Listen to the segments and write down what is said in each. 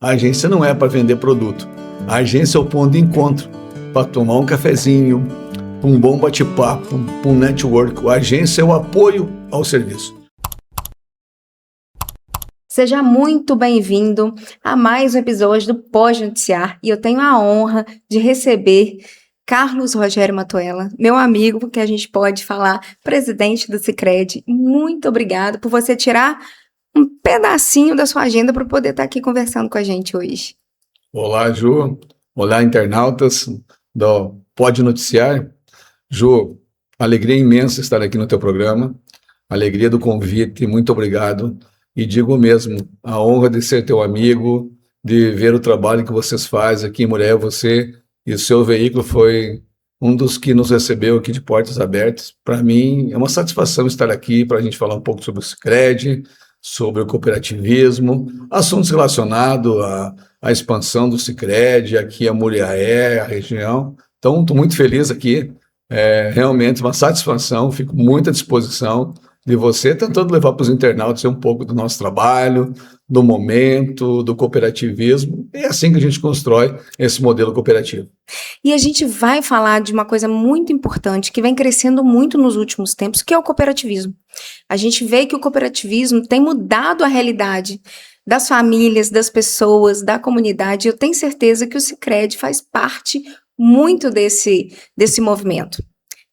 A agência não é para vender produto. A agência é o ponto de encontro para tomar um cafezinho, para um bom bate-papo, para um network. A agência é o apoio ao serviço. Seja muito bem-vindo a mais um episódio do Pode Noticiar e eu tenho a honra de receber Carlos Rogério Matuela, meu amigo, que a gente pode falar, presidente do Sicredi. Muito obrigado por você tirar um pedacinho da sua agenda para poder estar aqui conversando com a gente hoje. Olá, Ju. Olá, internautas do Pode Noticiar. Ju, alegria imensa estar aqui no teu programa. Alegria do convite, muito obrigado. E digo mesmo, a honra de ser teu amigo, de ver o trabalho que vocês fazem aqui em Muriel. Você e o seu veículo foi um dos que nos recebeu aqui de portas abertas. Para mim, é uma satisfação estar aqui para a gente falar um pouco sobre o Sicredi, sobre o cooperativismo, assuntos relacionados à expansão do Sicredi, aqui a Muriaé, a região. Então, estou muito feliz aqui, realmente uma satisfação, fico muito à disposição de você, tentando levar para os internautas um pouco do nosso trabalho, do momento, do cooperativismo. É assim que a gente constrói esse modelo cooperativo. E a gente vai falar de uma coisa muito importante que vem crescendo muito nos últimos tempos, que é o cooperativismo. A gente vê que o cooperativismo tem mudado a realidade das famílias, das pessoas, da comunidade. Eu tenho certeza que o Sicredi faz parte muito desse movimento.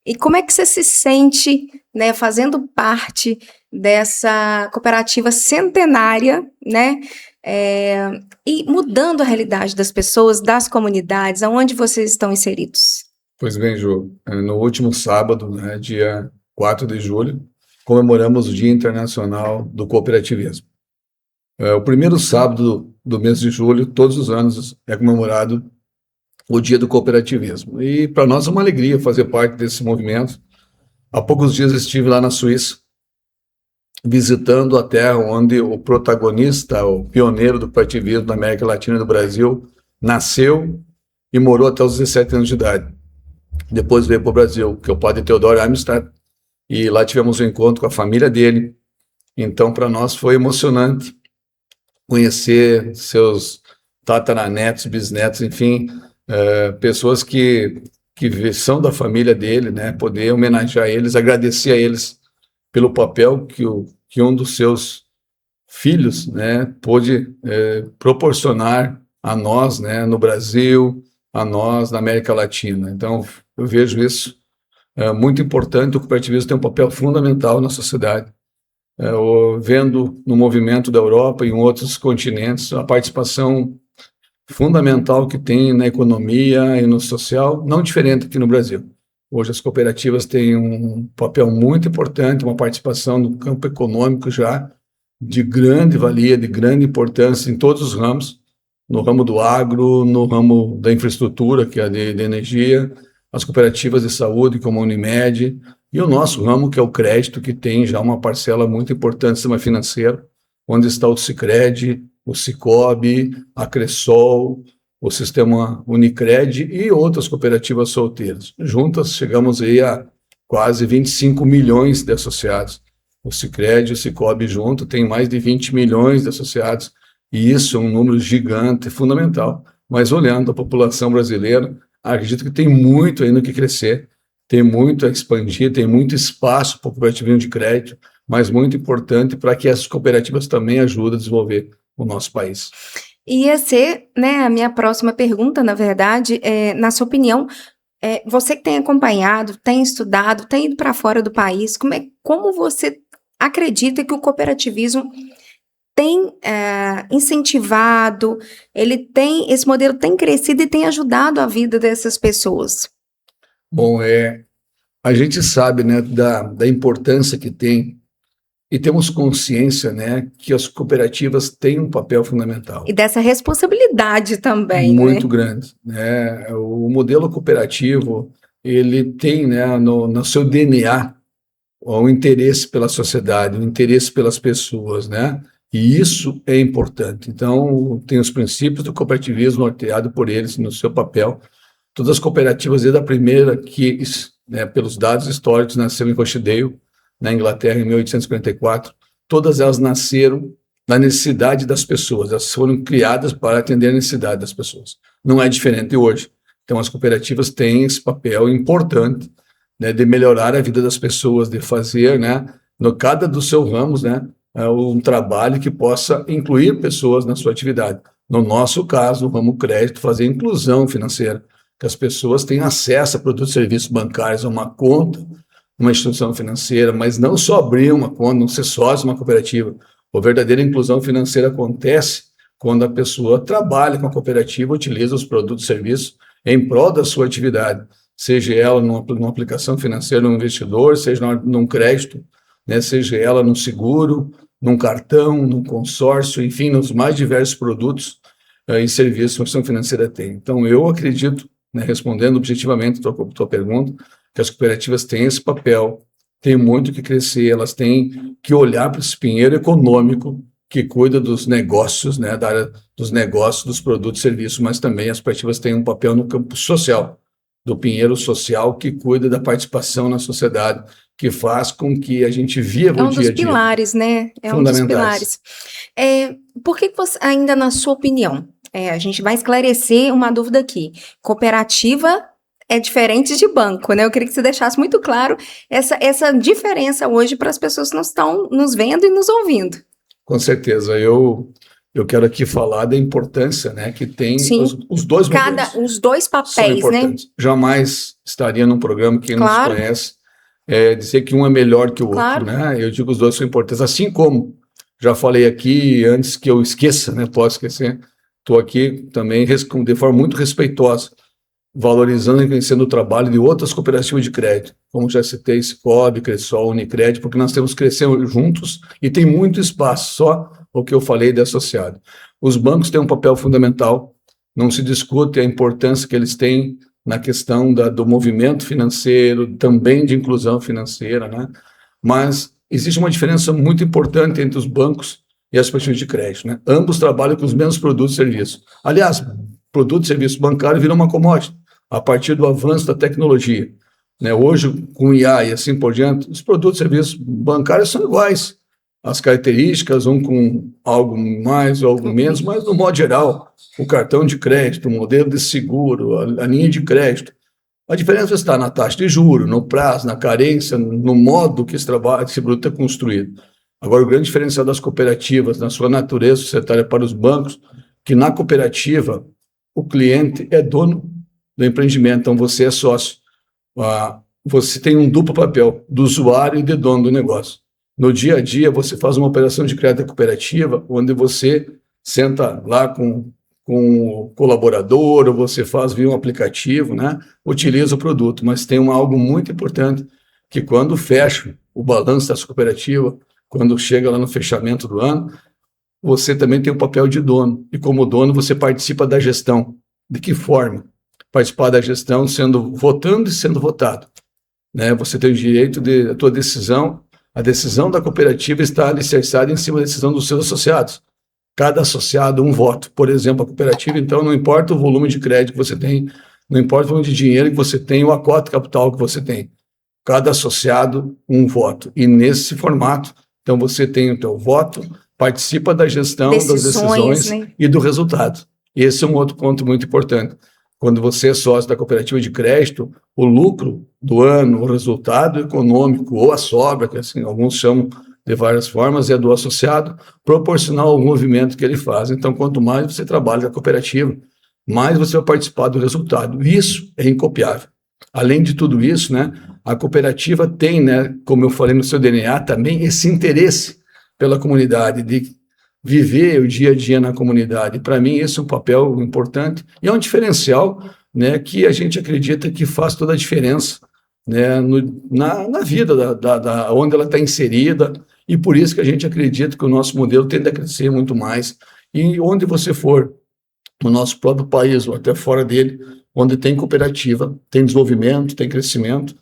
E como é que você se sente, né, fazendo parte dessa cooperativa centenária, né, e mudando a realidade das pessoas, das comunidades, aonde vocês estão inseridos? Pois bem, Ju, no último sábado, né, dia 4 de julho, comemoramos o Dia Internacional do Cooperativismo. O primeiro sábado do mês de julho, todos os anos, é comemorado o Dia do Cooperativismo. E para nós é uma alegria fazer parte desse movimento. Há poucos dias estive lá na Suíça, visitando a terra onde o protagonista, o pioneiro do cooperativismo na América Latina e do Brasil, nasceu e morou até os 17 anos de idade. Depois veio para o Brasil, que é o padre Theodor Amistad, e lá tivemos um encontro com a família dele. Então, para nós foi emocionante conhecer seus tataranetos, bisnetos, enfim, pessoas que são da família dele, né? Poder homenagear eles, agradecer a eles pelo papel que um dos seus filhos, né, pôde proporcionar a nós, né, no Brasil, a nós na América Latina. Então, eu vejo isso muito importante. O cooperativismo tem um papel fundamental na sociedade. Vendo no movimento da Europa e em outros continentes a participação fundamental que tem na economia e no social, não diferente aqui no Brasil. Hoje as cooperativas têm um papel muito importante, uma participação no campo econômico já de grande valia, de grande importância em todos os ramos, no ramo do agro, no ramo da infraestrutura, que é de energia, as cooperativas de saúde, como a Unimed, e o nosso ramo, que é o crédito, que tem já uma parcela muito importante do sistema financeiro, onde está o Sicredi, o Sicobi, a Cressol, o sistema Unicred e outras cooperativas solteiras. Juntas, chegamos aí a quase 25 milhões de associados. O Sicredi e o Sicobi junto tem mais de 20 milhões de associados, e isso é um número gigante, fundamental. Mas olhando a população brasileira, acredito que tem muito ainda que crescer, tem muito a expandir, tem muito espaço para o cooperativismo de crédito, mas muito importante para que as cooperativas também ajudem a desenvolver o nosso país. Ia ser, né, a minha próxima pergunta, na verdade, na sua opinião, você que tem acompanhado, tem estudado, tem ido para fora do país, como você acredita que o cooperativismo tem incentivado, esse modelo tem crescido e tem ajudado a vida dessas pessoas? Bom, a gente sabe, né, da importância que tem, e temos consciência, né, que as cooperativas têm um papel fundamental. E dessa responsabilidade também, muito grande, né? O modelo cooperativo, ele tem, né, no seu DNA o interesse pela sociedade, o interesse pelas pessoas, né? E isso é importante. Então, tem os princípios do cooperativismo norteado por eles no seu papel. Todas as cooperativas, desde a primeira que, né, pelos dados históricos, nasceu em Rochdale, na Inglaterra, em 1844, todas elas nasceram na necessidade das pessoas. Elas foram criadas para atender a necessidade das pessoas. Não é diferente hoje. Então, as cooperativas têm esse papel importante, né, de melhorar a vida das pessoas, de fazer, né, no cada dos seus ramos, né, um trabalho que possa incluir pessoas na sua atividade. No nosso caso, o ramo crédito, fazer inclusão financeira, que as pessoas tenham acesso a produtos e serviços bancários, a uma conta, uma instituição financeira, mas não só abrir uma conta, não ser sócio de uma cooperativa. A verdadeira inclusão financeira acontece quando a pessoa trabalha com a cooperativa, utiliza os produtos e serviços em prol da sua atividade, seja ela numa aplicação financeira, num investidor, seja num crédito, né, seja ela num seguro, num cartão, num consórcio, enfim, nos mais diversos produtos e serviços que a instituição financeira tem. Então, eu acredito, né, respondendo objetivamente a tua pergunta, que as cooperativas têm esse papel, têm muito que crescer, elas têm que olhar para esse pinheiro econômico que cuida dos negócios, né, da área dos negócios, dos produtos e serviços, mas também as cooperativas têm um papel no campo social, do pinheiro social que cuida da participação na sociedade, que faz com que a gente viva o dia a dia. É um dos pilares, né? É um dos pilares. Por que você, ainda na sua opinião, a gente vai esclarecer uma dúvida aqui, cooperativa é diferente de banco, né? Eu queria que você deixasse muito claro essa diferença hoje para as pessoas que não estão nos vendo e nos ouvindo. Com certeza, eu quero aqui falar da importância, né, que tem os dois modelos. Os dois papéis, né? Jamais estaria num programa, quem nos conhece, dizer que um é melhor que o outro, né? Eu digo que os dois são importantes, assim como já falei aqui, antes que eu esqueça, né, posso esquecer, estou aqui também de forma muito respeitosa, valorizando e conhecendo o trabalho de outras cooperativas de crédito, como já citei, Cicobi, Cressol, Unicred, porque nós temos que crescer juntos e tem muito espaço, só o que eu falei de associado. Os bancos têm um papel fundamental, não se discute a importância que eles têm na questão do movimento financeiro, também de inclusão financeira, né? Mas existe uma diferença muito importante entre os bancos e as cooperativas de crédito, né? Ambos trabalham com os mesmos produtos e serviços. Aliás, produtos e serviços bancários viram uma commodity a partir do avanço da tecnologia, né? Hoje, com IA e assim por diante, os produtos e serviços bancários são iguais. As características, um com algo mais ou algo menos, mas no modo geral, o cartão de crédito, o modelo de seguro, a linha de crédito. A diferença está na taxa de juros, no prazo, na carência, no modo que esse produto é construído. Agora, o grande diferencial das cooperativas, na sua natureza societária para os bancos, que na cooperativa o cliente é dono do empreendimento, então você é sócio. Você tem um duplo papel, do usuário e de dono do negócio. No dia a dia, você faz uma operação de crédito cooperativa, onde você senta lá com o colaborador, ou você faz via um aplicativo, né? Utiliza o produto, mas tem algo muito importante, que quando fecha o balanço dessa cooperativa, quando chega lá no fechamento do ano, você também tem o papel de dono, e como dono você participa da gestão. De que forma? Participar da gestão votando e sendo votado, né? Você tem o direito de a tua decisão. A decisão da cooperativa está alicerçada em cima da decisão dos seus associados. Cada associado, um voto. Por exemplo, a cooperativa, então, não importa o volume de crédito que você tem, não importa o volume de dinheiro que você tem, ou a cota de capital que você tem. Cada associado, um voto. E nesse formato, então, você tem o teu voto, participa da gestão, das decisões, né? E do resultado. Esse é um outro ponto muito importante. Quando você é sócio da cooperativa de crédito, o lucro do ano, o resultado econômico ou a sobra, que assim alguns chamam de várias formas, é do associado, proporcional ao movimento que ele faz. Então, quanto mais você trabalha na cooperativa, mais você vai participar do resultado. Isso é incopiável. Além de tudo isso, né, a cooperativa tem, né, como eu falei no seu DNA, também esse interesse pela comunidade, de viver o dia a dia na comunidade. Para mim, esse é um papel importante e é um diferencial, né, que a gente acredita que faz toda a diferença, né, na vida onde ela está inserida, e por isso que a gente acredita que o nosso modelo tende a crescer muito mais. E onde você for, no nosso próprio país ou até fora dele, onde tem cooperativa, tem desenvolvimento, tem crescimento,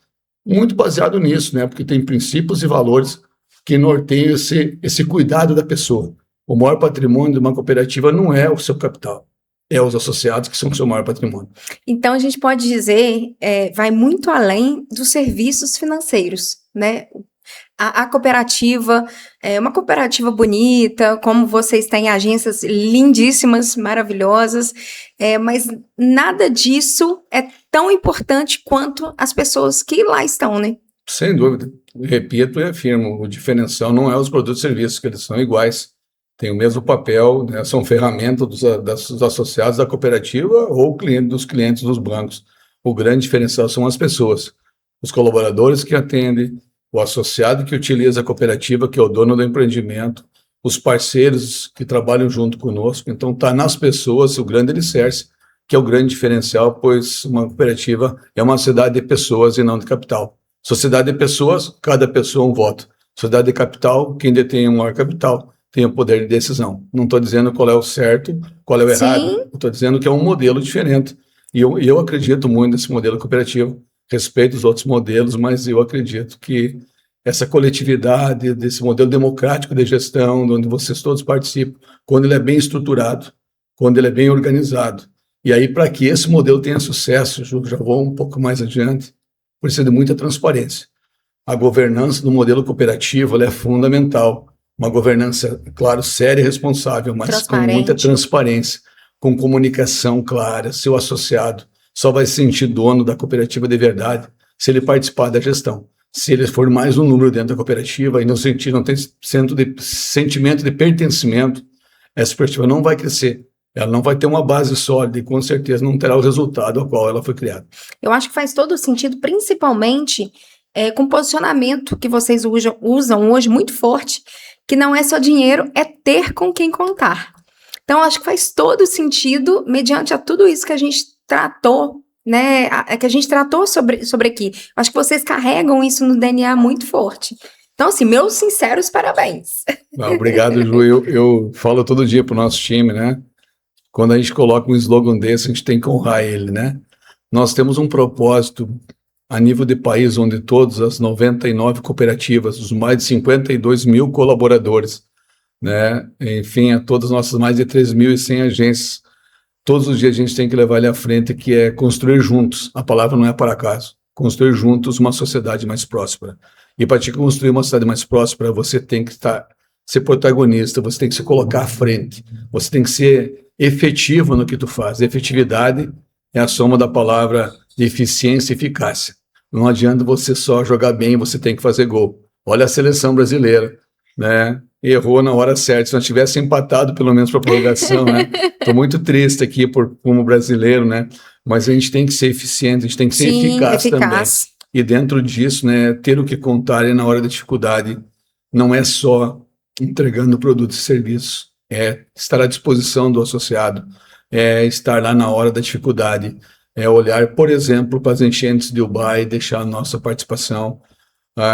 muito baseado nisso, né, porque tem princípios e valores que norteiam esse cuidado da pessoa. O maior patrimônio de uma cooperativa não é o seu capital, é os associados que são o seu maior patrimônio. Então, a gente pode dizer, vai muito além dos serviços financeiros, né? a cooperativa é uma cooperativa bonita, como vocês têm agências lindíssimas, maravilhosas, mas nada disso é tão importante quanto as pessoas que lá estão, né? Sem dúvida. Repito e afirmo, o diferencial não é os produtos e serviços, que eles são iguais, têm o mesmo papel, né? São ferramentas dos associados da cooperativa ou dos clientes dos bancos. O grande diferencial são as pessoas, os colaboradores que atendem, o associado que utiliza a cooperativa, que é o dono do empreendimento, os parceiros que trabalham junto conosco. Então, está nas pessoas o grande alicerce, que é o grande diferencial, pois uma cooperativa é uma sociedade de pessoas e não de capital. Sociedade de pessoas, cada pessoa um voto. Sociedade de capital, quem detém o maior capital tem o poder de decisão. Não estou dizendo qual é o certo, qual é o errado. Estou dizendo que é um modelo diferente. E eu acredito muito nesse modelo cooperativo. Respeito os outros modelos, mas eu acredito que essa coletividade, desse modelo democrático de gestão, onde vocês todos participam, quando ele é bem estruturado, quando ele é bem organizado. E aí, para que esse modelo tenha sucesso, já vou um pouco mais adiante, precisa de muita transparência. A governança do modelo cooperativo ela é fundamental. Uma governança, claro, séria e responsável, mas com muita transparência, com comunicação clara. Seu associado só vai se sentir dono da cooperativa de verdade se ele participar da gestão. Se ele for mais um número dentro da cooperativa e não tem sentimento de pertencimento, essa cooperativa não vai crescer. Ela não vai ter uma base sólida e, com certeza, não terá o resultado ao qual ela foi criada. Eu acho que faz todo sentido, principalmente com o posicionamento que vocês usam hoje muito forte, que não é só dinheiro, é ter com quem contar. Então, eu acho que faz todo sentido, mediante a tudo isso que a gente tratou, né? Que a gente tratou sobre aqui. Eu acho que vocês carregam isso no DNA muito forte. Então, assim, meus sinceros parabéns. Obrigado, Ju. Eu falo todo dia para o nosso time, né? Quando a gente coloca um slogan desse, a gente tem que honrar ele, né? Nós temos um propósito a nível de país, onde todas as 99 cooperativas, os mais de 52 mil colaboradores, né? Enfim, a todas as nossas mais de 3.100 agências, todos os dias a gente tem que levar ele à frente, que é construir juntos. A palavra não é para acaso. Construir juntos uma sociedade mais próspera. E para te construir uma sociedade mais próspera, você tem que ser protagonista, você tem que se colocar à frente, você tem que ser efetivo no que tu faz. Efetividade é a soma da palavra de eficiência e eficácia. Não adianta você só jogar bem, você tem que fazer gol. Olha a seleção brasileira, né? Errou na hora certa. Se nós tivesse empatado, pelo menos para a prorrogação, né? Estou muito triste aqui como brasileiro, né? Mas a gente tem que ser eficiente, a gente tem que ser eficaz também. E dentro disso, né, ter o que contar e na hora da dificuldade não é só entregando produtos e serviços, é estar à disposição do associado, é estar lá na hora da dificuldade, é olhar, por exemplo, para as enchentes de Ubá e deixar a nossa participação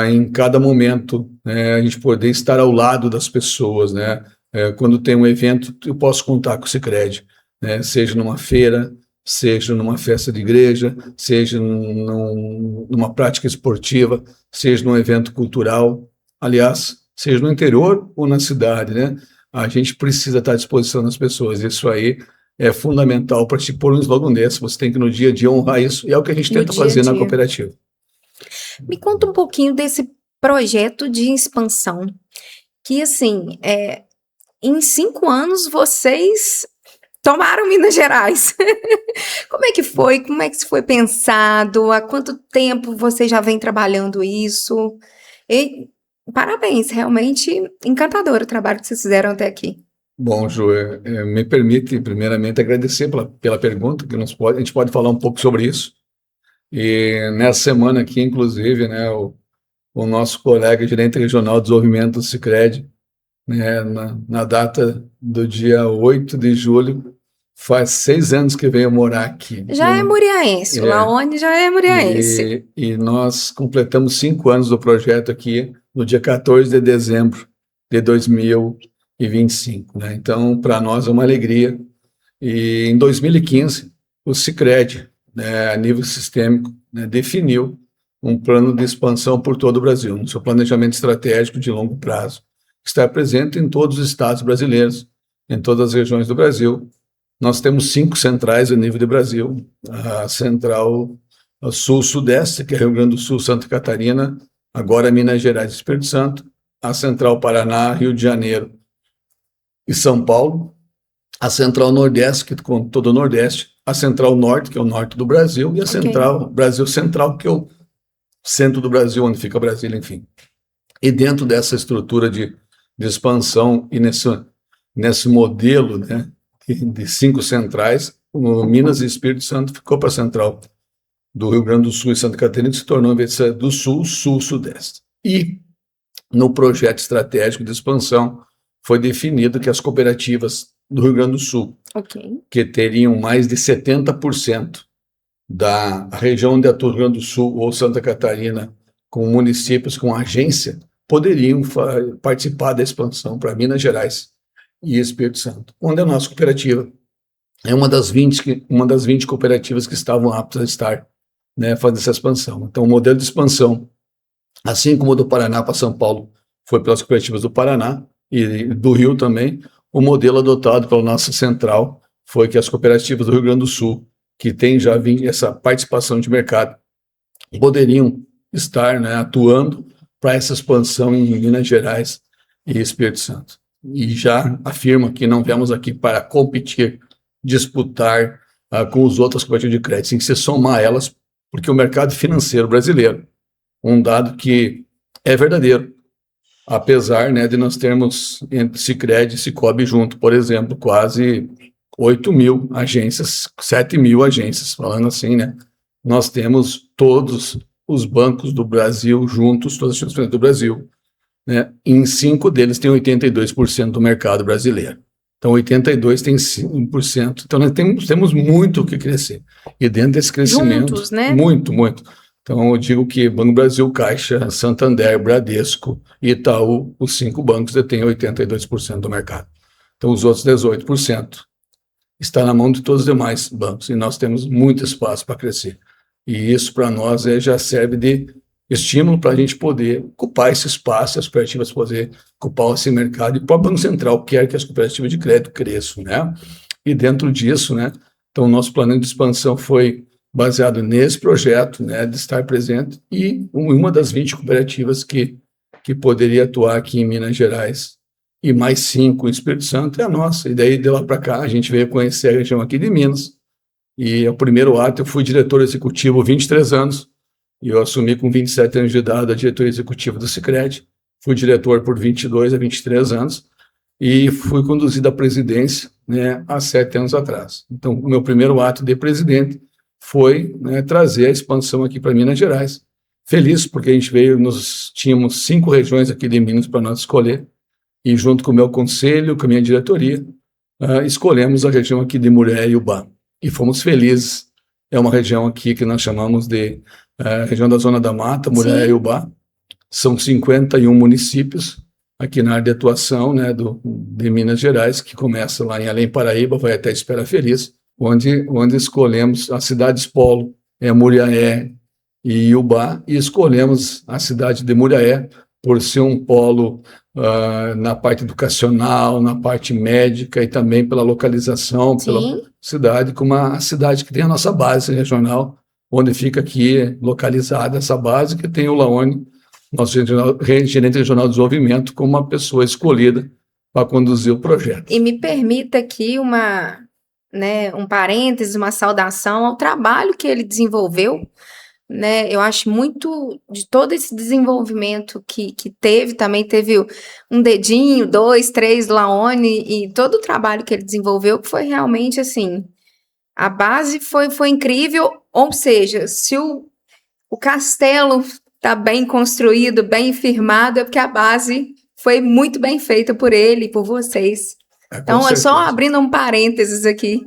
em cada momento, né, a gente poder estar ao lado das pessoas, né? Quando tem um evento, eu posso contar com o Sicredi, né? Seja numa feira, seja numa festa de igreja, seja numa prática esportiva, seja num evento cultural, aliás, seja no interior ou na cidade, né? A gente precisa estar à disposição das pessoas. Isso aí é fundamental para te pôr um slogan desse. Você tem que, no dia a dia, honrar isso. E é o que a gente tenta fazer na cooperativa. Me conta um pouquinho desse projeto de expansão. Que, assim, em 5 anos, vocês tomaram Minas Gerais. Como é que foi? Como é que isso foi pensado? Há quanto tempo vocês já vêm trabalhando isso? E parabéns, realmente encantador o trabalho que vocês fizeram até aqui. Bom, Ju, me permite primeiramente agradecer pela pergunta, que a gente pode falar um pouco sobre isso. E nessa semana aqui, inclusive, né, o nosso colega gerente regional de desenvolvimento do Sicredi, né, na data do dia 8 de julho, faz 6 anos que veio morar aqui. Já é muriaense, o Laone já é muriaense. E nós completamos 5 anos do projeto aqui no dia 14 de dezembro de 2025. Né? Então, para nós é uma alegria. E em 2015, o Sicredi, né, a nível sistêmico, né, definiu um plano de expansão por todo o Brasil, no seu planejamento estratégico de longo prazo, que está presente em todos os estados brasileiros, em todas as regiões do Brasil. Nós temos 5 centrais a nível do Brasil, a central Sul-Sudeste, que é Rio Grande do Sul, Santa Catarina, agora Minas Gerais e Espírito Santo, a Central Paraná, Rio de Janeiro e São Paulo, a Central Nordeste, que com todo o Nordeste, a Central Norte, que é o norte do Brasil, e a Central Brasil Central, que é o centro do Brasil, onde fica Brasília, enfim. E dentro dessa estrutura de expansão e nesse modelo, né, de 5 centrais, o Minas e Espírito Santo ficou para a Central do Rio Grande do Sul e Santa Catarina, que se tornou, em vez de ser do Sul, Sul-Sudeste. E no projeto estratégico de expansão foi definido que as cooperativas do Rio Grande do Sul, que teriam mais de 70% da região onde atua o Rio Grande do Sul ou Santa Catarina, com municípios, com agência, poderiam participar da expansão para Minas Gerais e Espírito Santo, onde a nossa cooperativa é uma das 20 cooperativas que estavam aptas a estar, né, fazendo essa expansão. Então, o modelo de expansão, assim como o do Paraná para São Paulo, foi pelas cooperativas do Paraná e do Rio também, o modelo adotado pela nossa central foi que as cooperativas do Rio Grande do Sul, que têm já essa participação de mercado, poderiam estar, né, atuando para essa expansão em Minas Gerais e Espírito Santo. E já afirma que não viemos aqui para competir, disputar com os outros cooperativas de crédito, tem que se somar elas, porque o mercado financeiro brasileiro, um dado que é verdadeiro, apesar, né, de nós termos entre Sicredi e Sicobi junto, por exemplo, quase 8.000 agências, 7.000 agências, falando assim, né, nós temos todos os bancos do Brasil juntos, todas as instituições do Brasil, né, em 5 deles tem 82% do mercado brasileiro. Então, 82% tem 5%. Então, nós temos muito o que crescer. E dentro desse crescimento... Juntos, né? Muito, muito. Então, eu digo que Banco Brasil, Caixa, Santander, Bradesco e Itaú, os 5 bancos detêm 82% do mercado. Então, os outros 18% está na mão de todos os demais bancos. E nós temos muito espaço para crescer. E isso, para nós, já serve de estímulo para a gente poder ocupar esse espaço, as cooperativas poderem ocupar esse mercado, e o próprio Banco Central quer que as cooperativas de crédito cresçam, né? E dentro disso, né, então o nosso plano de expansão foi baseado nesse projeto, né, de estar presente, e uma das 20 cooperativas que poderia atuar aqui em Minas Gerais, e mais 5 em Espírito Santo, é a nossa. E daí, de lá para cá, a gente veio conhecer a região aqui de Minas, e o primeiro ato eu fui diretor executivo 23 anos, e eu assumi com 27 anos de idade a diretoria executiva do Sicredi, fui diretor por 22 a 23 anos, e fui conduzido à presidência, né, há 7 anos atrás. Então, o meu primeiro ato de presidente foi, né, trazer a expansão aqui para Minas Gerais. Feliz, porque a gente tínhamos 5 regiões aqui de Minas para nós escolher, e junto com o meu conselho, com a minha diretoria, escolhemos a região aqui de Murié e Ubá. E fomos felizes. É uma região aqui que nós chamamos de região da Zona da Mata, Murié e Ubá. São 51 municípios aqui na área de atuação, né, de Minas Gerais, que começa lá em Além Paraíba, vai até Espera Feliz, onde escolhemos as cidades polo, Muriaé e Ubá, e escolhemos a cidade de Muriaé por ser um polo na parte educacional, na parte médica e também pela localização, pela cidade, como a cidade que tem a nossa base regional, onde fica aqui localizada essa base, que tem o Laone, nosso gerente regional de desenvolvimento, como uma pessoa escolhida para conduzir o projeto. E me permita aqui um parênteses, uma saudação ao trabalho que ele desenvolveu, né? Eu acho muito de todo esse desenvolvimento que teve, também teve um dedinho, 2, 3, Laone, e todo o trabalho que ele desenvolveu, que foi realmente assim, a base foi incrível, ou seja, se o castelo está bem construído, bem firmado, é porque a base foi muito bem feita por ele e por vocês. Então, é só abrindo um parênteses aqui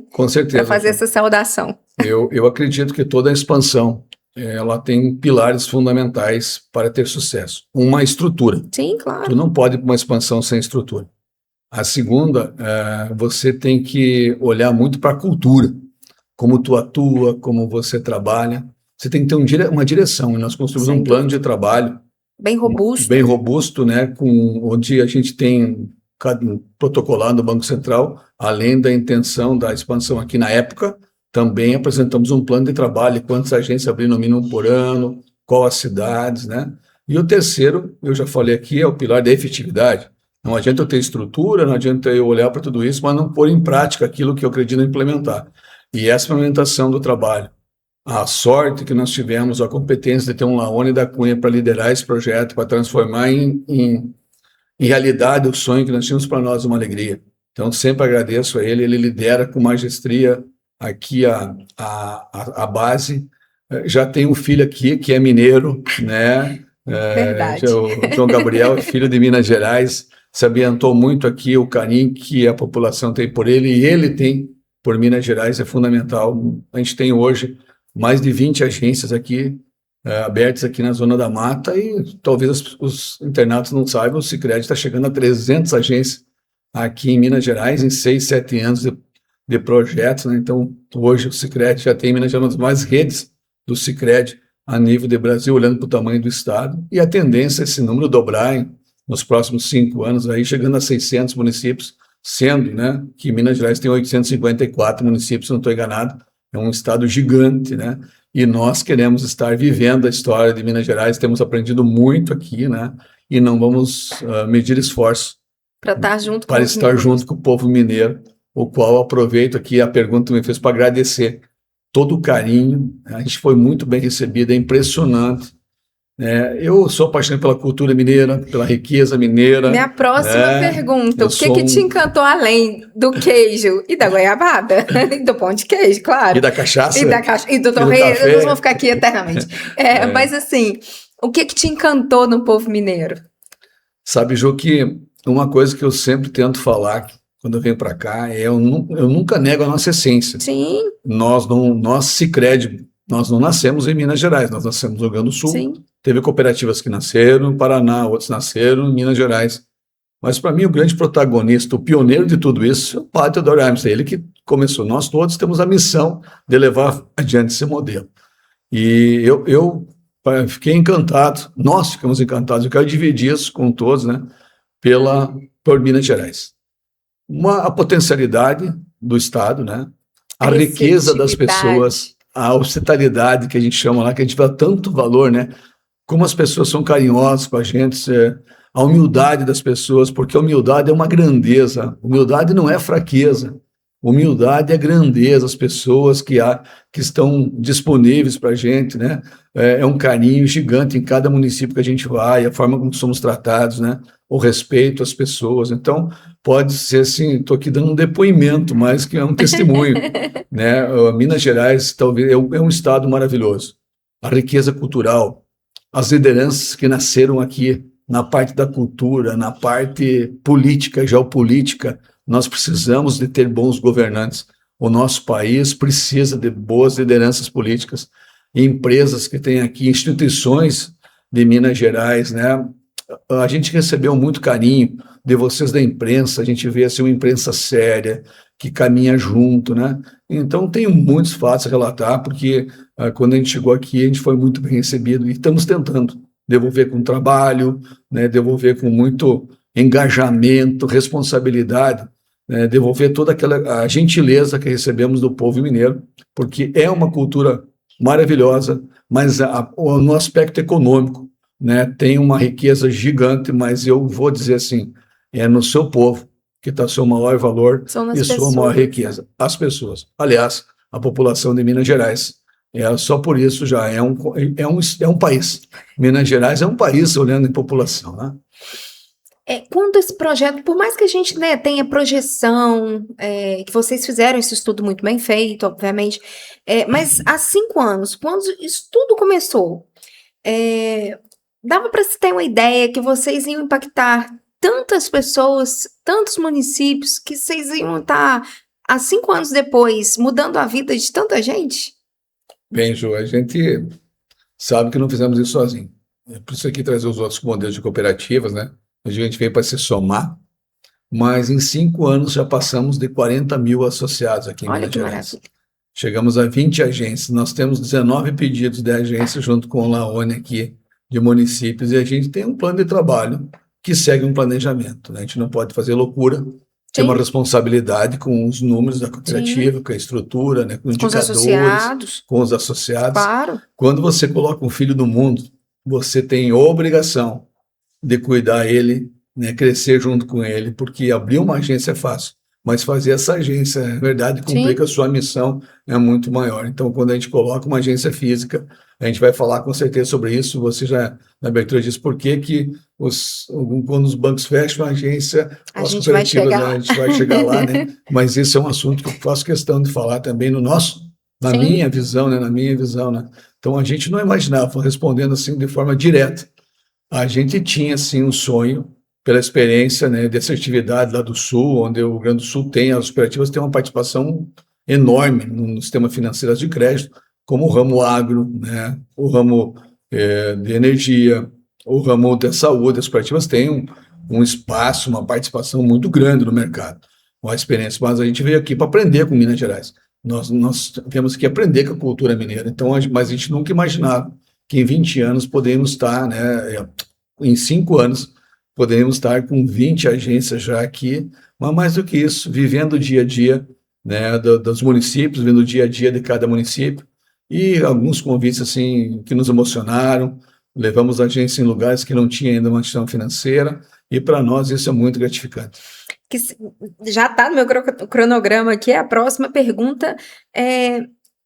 para fazer essa saudação. Eu acredito que toda a expansão ela tem pilares fundamentais para ter sucesso. Uma estrutura. Sim, claro. Tu não pode ir para uma expansão sem estrutura. A segunda, você tem que olhar muito para a cultura, como tu atua, como você trabalha. Você tem que ter uma direção, e nós construímos um plano de trabalho bem robusto. Bem robusto, né, onde a gente tem protocolado no Banco Central, além da intenção da expansão aqui na época, também apresentamos um plano de trabalho, quantas agências abrir no mínimo por ano, qual as cidades, né? E o terceiro, eu já falei aqui, é o pilar da efetividade. Não adianta eu ter estrutura, não adianta eu olhar para tudo isso, mas não pôr em prática aquilo que eu acredito em implementar. E essa implementação do trabalho. A sorte que nós tivemos, a competência de ter um Laone da Cunha para liderar esse projeto, para transformar em realidade o sonho que nós tínhamos para nós, uma alegria. Então, sempre agradeço a ele lidera com magistria aqui a base. Já tem um filho aqui que é mineiro, né? Verdade. O João Gabriel é filho de Minas Gerais, se ambientou muito aqui, o carinho que a população tem por ele, e ele tem por Minas Gerais, é fundamental. A gente tem hoje mais de 20 agências aqui, abertas aqui na Zona da Mata, e talvez os internautas não saibam, o Sicredi está chegando a 300 agências aqui em Minas Gerais, em 6, 7 anos de projetos, né? Então, hoje o Sicredi já tem em Minas Gerais mais redes do Sicredi a nível de Brasil, olhando para o tamanho do estado, e a tendência é esse número dobrar nos próximos 5 anos, aí chegando a 600 municípios, sendo, né, que Minas Gerais tem 854 municípios, se não estou enganado, é um estado gigante, né, e nós queremos estar vivendo a história de Minas Gerais, temos aprendido muito aqui, né, e não vamos medir esforço para estar junto com o povo mineiro, o qual aproveito aqui a pergunta que me fez para agradecer todo o carinho, a gente foi muito bem recebido, é impressionante. Eu sou apaixonado pela cultura mineira, pela riqueza mineira. Minha próxima pergunta, o que te encantou além do queijo e da goiabada? E do pão de queijo, claro. E da cachaça. E do torresmo, nós vamos ficar aqui eternamente. Mas assim, o que te encantou no povo mineiro? Sabe, Ju, que uma coisa que eu sempre tento falar quando eu venho para cá eu nunca nego a nossa essência. Sim. Nós Sicredi, nós não nascemos em Minas Gerais, nós nascemos no Rio Grande do Sul. Sim. Teve cooperativas que nasceram no Paraná, outros nasceram em Minas Gerais. Mas, para mim, o grande protagonista, o pioneiro de tudo isso, é o padre Theodor Armstrong, ele que começou. Nós todos temos a missão de levar adiante esse modelo. E eu fiquei encantado, nós ficamos encantados, eu quero dividir isso com todos, né, por Minas Gerais. A potencialidade do Estado, né, a riqueza das pessoas, a hospitalidade que a gente chama lá, que a gente dá tanto valor, né? Como as pessoas são carinhosas com a gente, a humildade das pessoas, porque a humildade é uma grandeza, humildade não é fraqueza, humildade é grandeza, as pessoas que estão disponíveis para a gente, né? É um carinho gigante em cada município que a gente vai, a forma como somos tratados, né? O respeito às pessoas. Então, pode ser assim, estou aqui dando um depoimento, mas que é um testemunho, né? Minas Gerais talvez é um estado maravilhoso. A riqueza cultural, as lideranças que nasceram aqui na parte da cultura, na parte política, geopolítica, nós precisamos de ter bons governantes. O nosso país precisa de boas lideranças políticas, empresas que têm aqui, instituições de Minas Gerais, né? A gente recebeu muito carinho de vocês da imprensa, a gente vê assim, uma imprensa séria, que caminha junto, né? Então, tenho muitos fatos a relatar, porque quando a gente chegou aqui, a gente foi muito bem recebido, e estamos tentando devolver com trabalho, né? Devolver com muito engajamento, responsabilidade, né? Devolver toda a gentileza que recebemos do povo mineiro, porque é uma cultura maravilhosa, mas no aspecto econômico, né, tem uma riqueza gigante, mas eu vou dizer assim, é no seu povo que está o seu maior valor e sua maior riqueza. As pessoas. Aliás, a população de Minas Gerais. Só por isso já é um país. Minas Gerais é um país olhando em população, né? Quando esse projeto, por mais que a gente, né, tenha projeção, que vocês fizeram esse estudo muito bem feito, obviamente, mas há 5 anos, quando isso tudo começou, dava para se ter uma ideia que vocês iam impactar tantas pessoas, tantos municípios, que vocês iam estar, há 5 anos depois, mudando a vida de tanta gente? Bem, Ju, a gente sabe que não fizemos isso sozinho. É por isso aqui trazer os outros modelos de cooperativas, né? A gente veio para se somar, mas em 5 anos já passamos de 40 mil associados aqui em Minas Gerais. Chegamos a 20 agências, nós temos 19 pedidos de agência junto com o Laone aqui, de municípios, e a gente tem um plano de trabalho que segue um planejamento, né? A gente não pode fazer loucura, tem uma responsabilidade com os números da cooperativa, com a estrutura, né? Com indicadores, com os associados. Claro. Quando você coloca um filho no mundo, você tem obrigação de cuidar ele, né, crescer junto com ele, porque abrir uma agência é fácil, mas fazer essa agência, é verdade, cumprir com a sua missão é muito maior. Então, quando a gente coloca uma agência física, a gente vai falar com certeza sobre isso. Você já, na abertura, disse por que quando os bancos fecham a agência, as cooperativas, né, a gente vai chegar lá, né? Mas esse é um assunto que eu faço questão de falar também na minha visão, né? Na minha visão, né? Então, a gente não imaginava, respondendo assim de forma direta, a gente tinha, sim, um sonho, pela experiência, né, de assertividade lá do Sul, onde o Rio Grande do Sul tem, as cooperativas têm uma participação enorme no sistema financeiro de crédito, como o ramo agro, né, o ramo de energia, o ramo da saúde. As cooperativas têm um espaço, uma participação muito grande no mercado, uma experiência. Mas a gente veio aqui para aprender com Minas Gerais. Nós temos que aprender com a cultura mineira. Então, mas a gente nunca imaginava que em 20 anos podemos estar, né, em 5 anos, poderíamos estar com 20 agências já aqui, mas mais do que isso, vivendo o dia a dia, né, dos municípios, vivendo o dia a dia de cada município, e alguns convites assim que nos emocionaram. Levamos a agência em lugares que não tinha ainda uma instituição financeira, e para nós isso é muito gratificante. Que já está no meu cronograma aqui, a próxima pergunta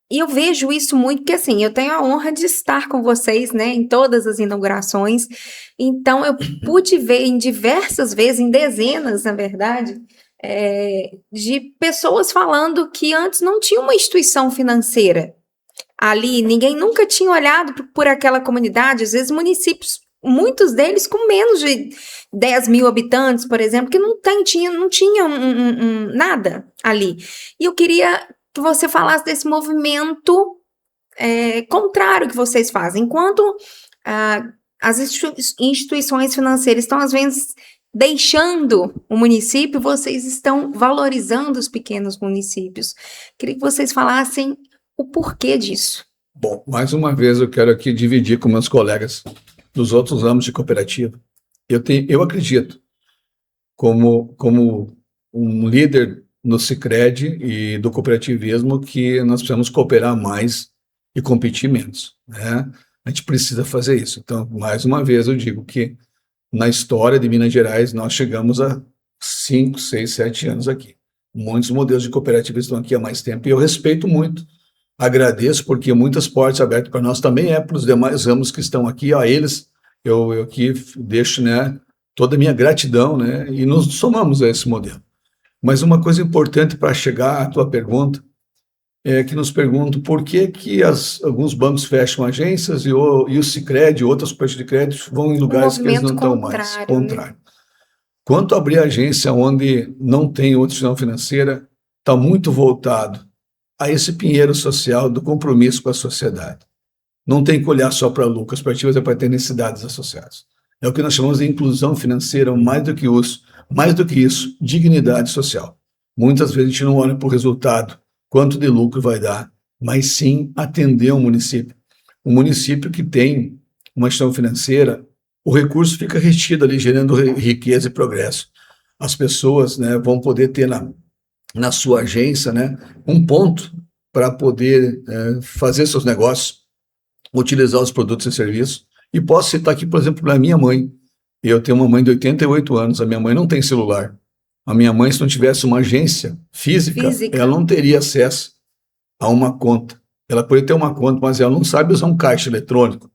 e eu vejo isso muito, porque assim, eu tenho a honra de estar com vocês, né, em todas as inaugurações, então eu pude ver em diversas vezes, em dezenas, na verdade, de pessoas falando que antes não tinha uma instituição financeira ali, ninguém nunca tinha olhado por aquela comunidade, às vezes municípios, muitos deles com menos de 10 mil habitantes, por exemplo, que não tinha nada ali. E eu queria que você falasse desse movimento contrário que vocês fazem. Enquanto as instituições financeiras estão, às vezes, deixando o município, vocês estão valorizando os pequenos municípios. Queria que vocês falassem o porquê disso. Bom, mais uma vez eu quero aqui dividir com meus colegas dos outros ramos de cooperativa. Eu acredito, como um líder no Sicredi e do cooperativismo, que nós precisamos cooperar mais e competir menos, né? A gente precisa fazer isso. Então, mais uma vez, eu digo que na história de Minas Gerais, nós chegamos a 5, 6, 7 anos aqui. Muitos modelos de cooperativas estão aqui há mais tempo, e eu respeito muito, agradeço, porque muitas portas abertas para nós também para os demais ramos que estão aqui. A eles, eu aqui deixo, né, toda a minha gratidão, né, e nos somamos a esse modelo. Mas uma coisa importante para chegar à tua pergunta é que nos perguntam por que alguns bancos fecham agências e o Sicredi, outras cooperativas de crédito, vão em lugares que eles não estão mais. Contrário. Né? Quanto a abrir agência onde não tem outra instituição financeira, está muito voltado a esse pinheiro social do compromisso com a sociedade. Não tem que olhar só para lucro, as cooperativas é para ter necessidades associadas. É o que nós chamamos de inclusão financeira, mais do que isso, dignidade social. Muitas vezes a gente não olha para o resultado, quanto de lucro vai dar, mas sim atender um município. Um município que tem uma instituição financeira, o recurso fica retido ali, gerando riqueza e progresso. As pessoas, né, vão poder ter na sua agência, né, um ponto para poder fazer seus negócios, utilizar os produtos e serviços. E posso citar aqui, por exemplo, a minha mãe. Eu tenho uma mãe de 88 anos, a minha mãe não tem celular. A minha mãe, se não tivesse uma agência física, ela não teria acesso a uma conta. Ela poderia ter uma conta, mas ela não sabe usar um caixa eletrônico.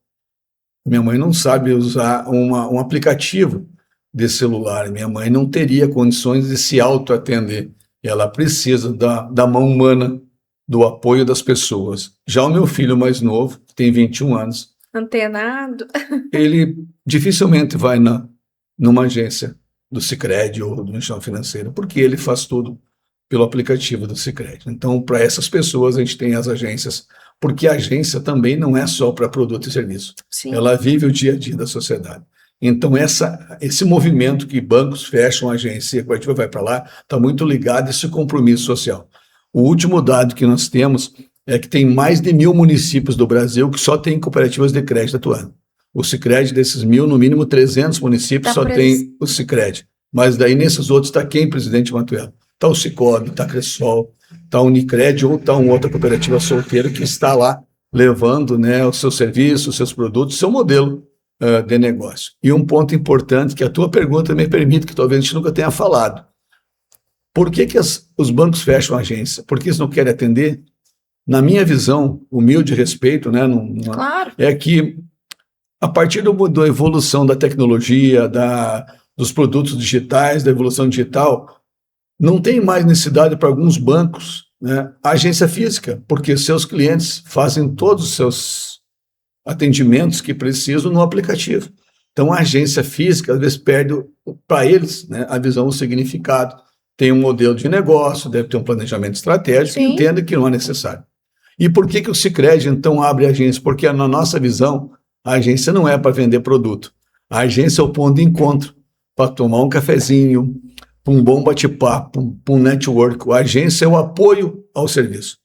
Minha mãe não sabe usar um aplicativo de celular. Minha mãe não teria condições de se autoatender. Ela precisa da mão humana, do apoio das pessoas. Já o meu filho mais novo, que tem 21 anos, antenado, ele dificilmente vai numa agência do Sicredi ou do instituição financeira, porque ele faz tudo pelo aplicativo do Sicredi. Então, para essas pessoas, a gente tem as agências, porque a agência também não é só para produto e serviço. Sim. Ela vive o dia a dia da sociedade. Então, esse movimento que bancos fecham a agência e a cooperativa vai para lá, está muito ligado a esse compromisso social. O último dado que nós temos é que tem mais de 1.000 municípios do Brasil que só tem cooperativas de crédito atuando. O Sicredi, desses 1.000, no mínimo 300 municípios só tem o Sicredi. Mas daí, nesses outros, está quem, Presidente Matuela? Está o Cicobi, está a Cressol, está a Unicred ou está uma outra cooperativa solteira que está lá levando, né, o seu serviço, os seus produtos, o seu modelo de negócio. E um ponto importante que a tua pergunta me permite, que talvez a gente nunca tenha falado. Por que os bancos fecham a agência? Porque eles não querem atender? Na minha visão, humilde respeito, né, Claro. é que a partir da evolução da tecnologia, dos produtos digitais, da evolução digital, não tem mais necessidade para alguns bancos, né, a agência física, porque seus clientes fazem todos os seus atendimentos que precisam no aplicativo. Então, a agência física, às vezes, perde para eles, né, a visão, o significado. Tem um modelo de negócio, deve ter um planejamento estratégico, e entende que não é necessário. E por que o Sicredi, então, abre a agência? Porque, na nossa visão, a agência não é para vender produto. A agência é o ponto de encontro para tomar um cafezinho, para um bom bate-papo, para um network. A agência é o apoio ao serviço.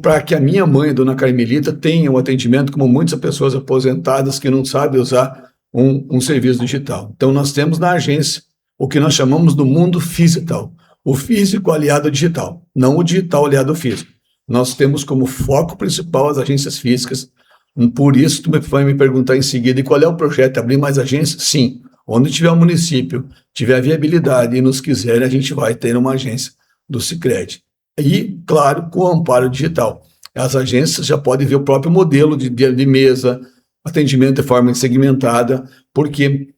Para que a minha mãe, dona Carmelita, tenha um atendimento como muitas pessoas aposentadas que não sabem usar um serviço digital. Então, nós temos na agência o que nós chamamos do mundo digital. O físico aliado ao digital, não o digital aliado ao físico. Nós temos como foco principal as agências físicas. Por isso, tu vai me perguntar em seguida, e qual é o projeto? Abrir mais agências? Sim. Onde tiver um município, tiver viabilidade e nos quiser, a gente vai ter uma agência do Sicredi. E, claro, com o amparo digital. As agências já podem ver o próprio modelo de mesa, atendimento de forma segmentada, porque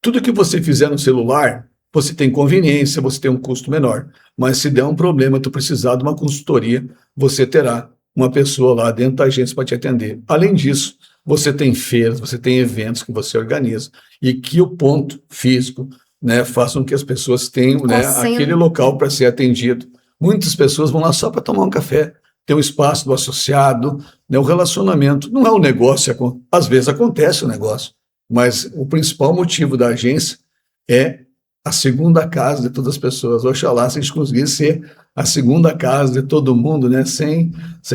tudo que você fizer no celular, você tem conveniência, você tem um custo menor. Mas se der um problema, tu precisar de uma consultoria, você terá uma pessoa lá dentro da agência para te atender. Além disso, você tem feiras, você tem eventos que você organiza e que o ponto físico, né, faça com que as pessoas tenham, né, aquele local para ser atendido. Muitas pessoas vão lá só para tomar um café, tem um espaço do associado, né, o relacionamento. Não é um negócio, às vezes acontece o negócio, mas o principal motivo da agência é a segunda casa de todas as pessoas. Oxalá se a gente conseguisse ser a segunda casa de todo mundo, né, sem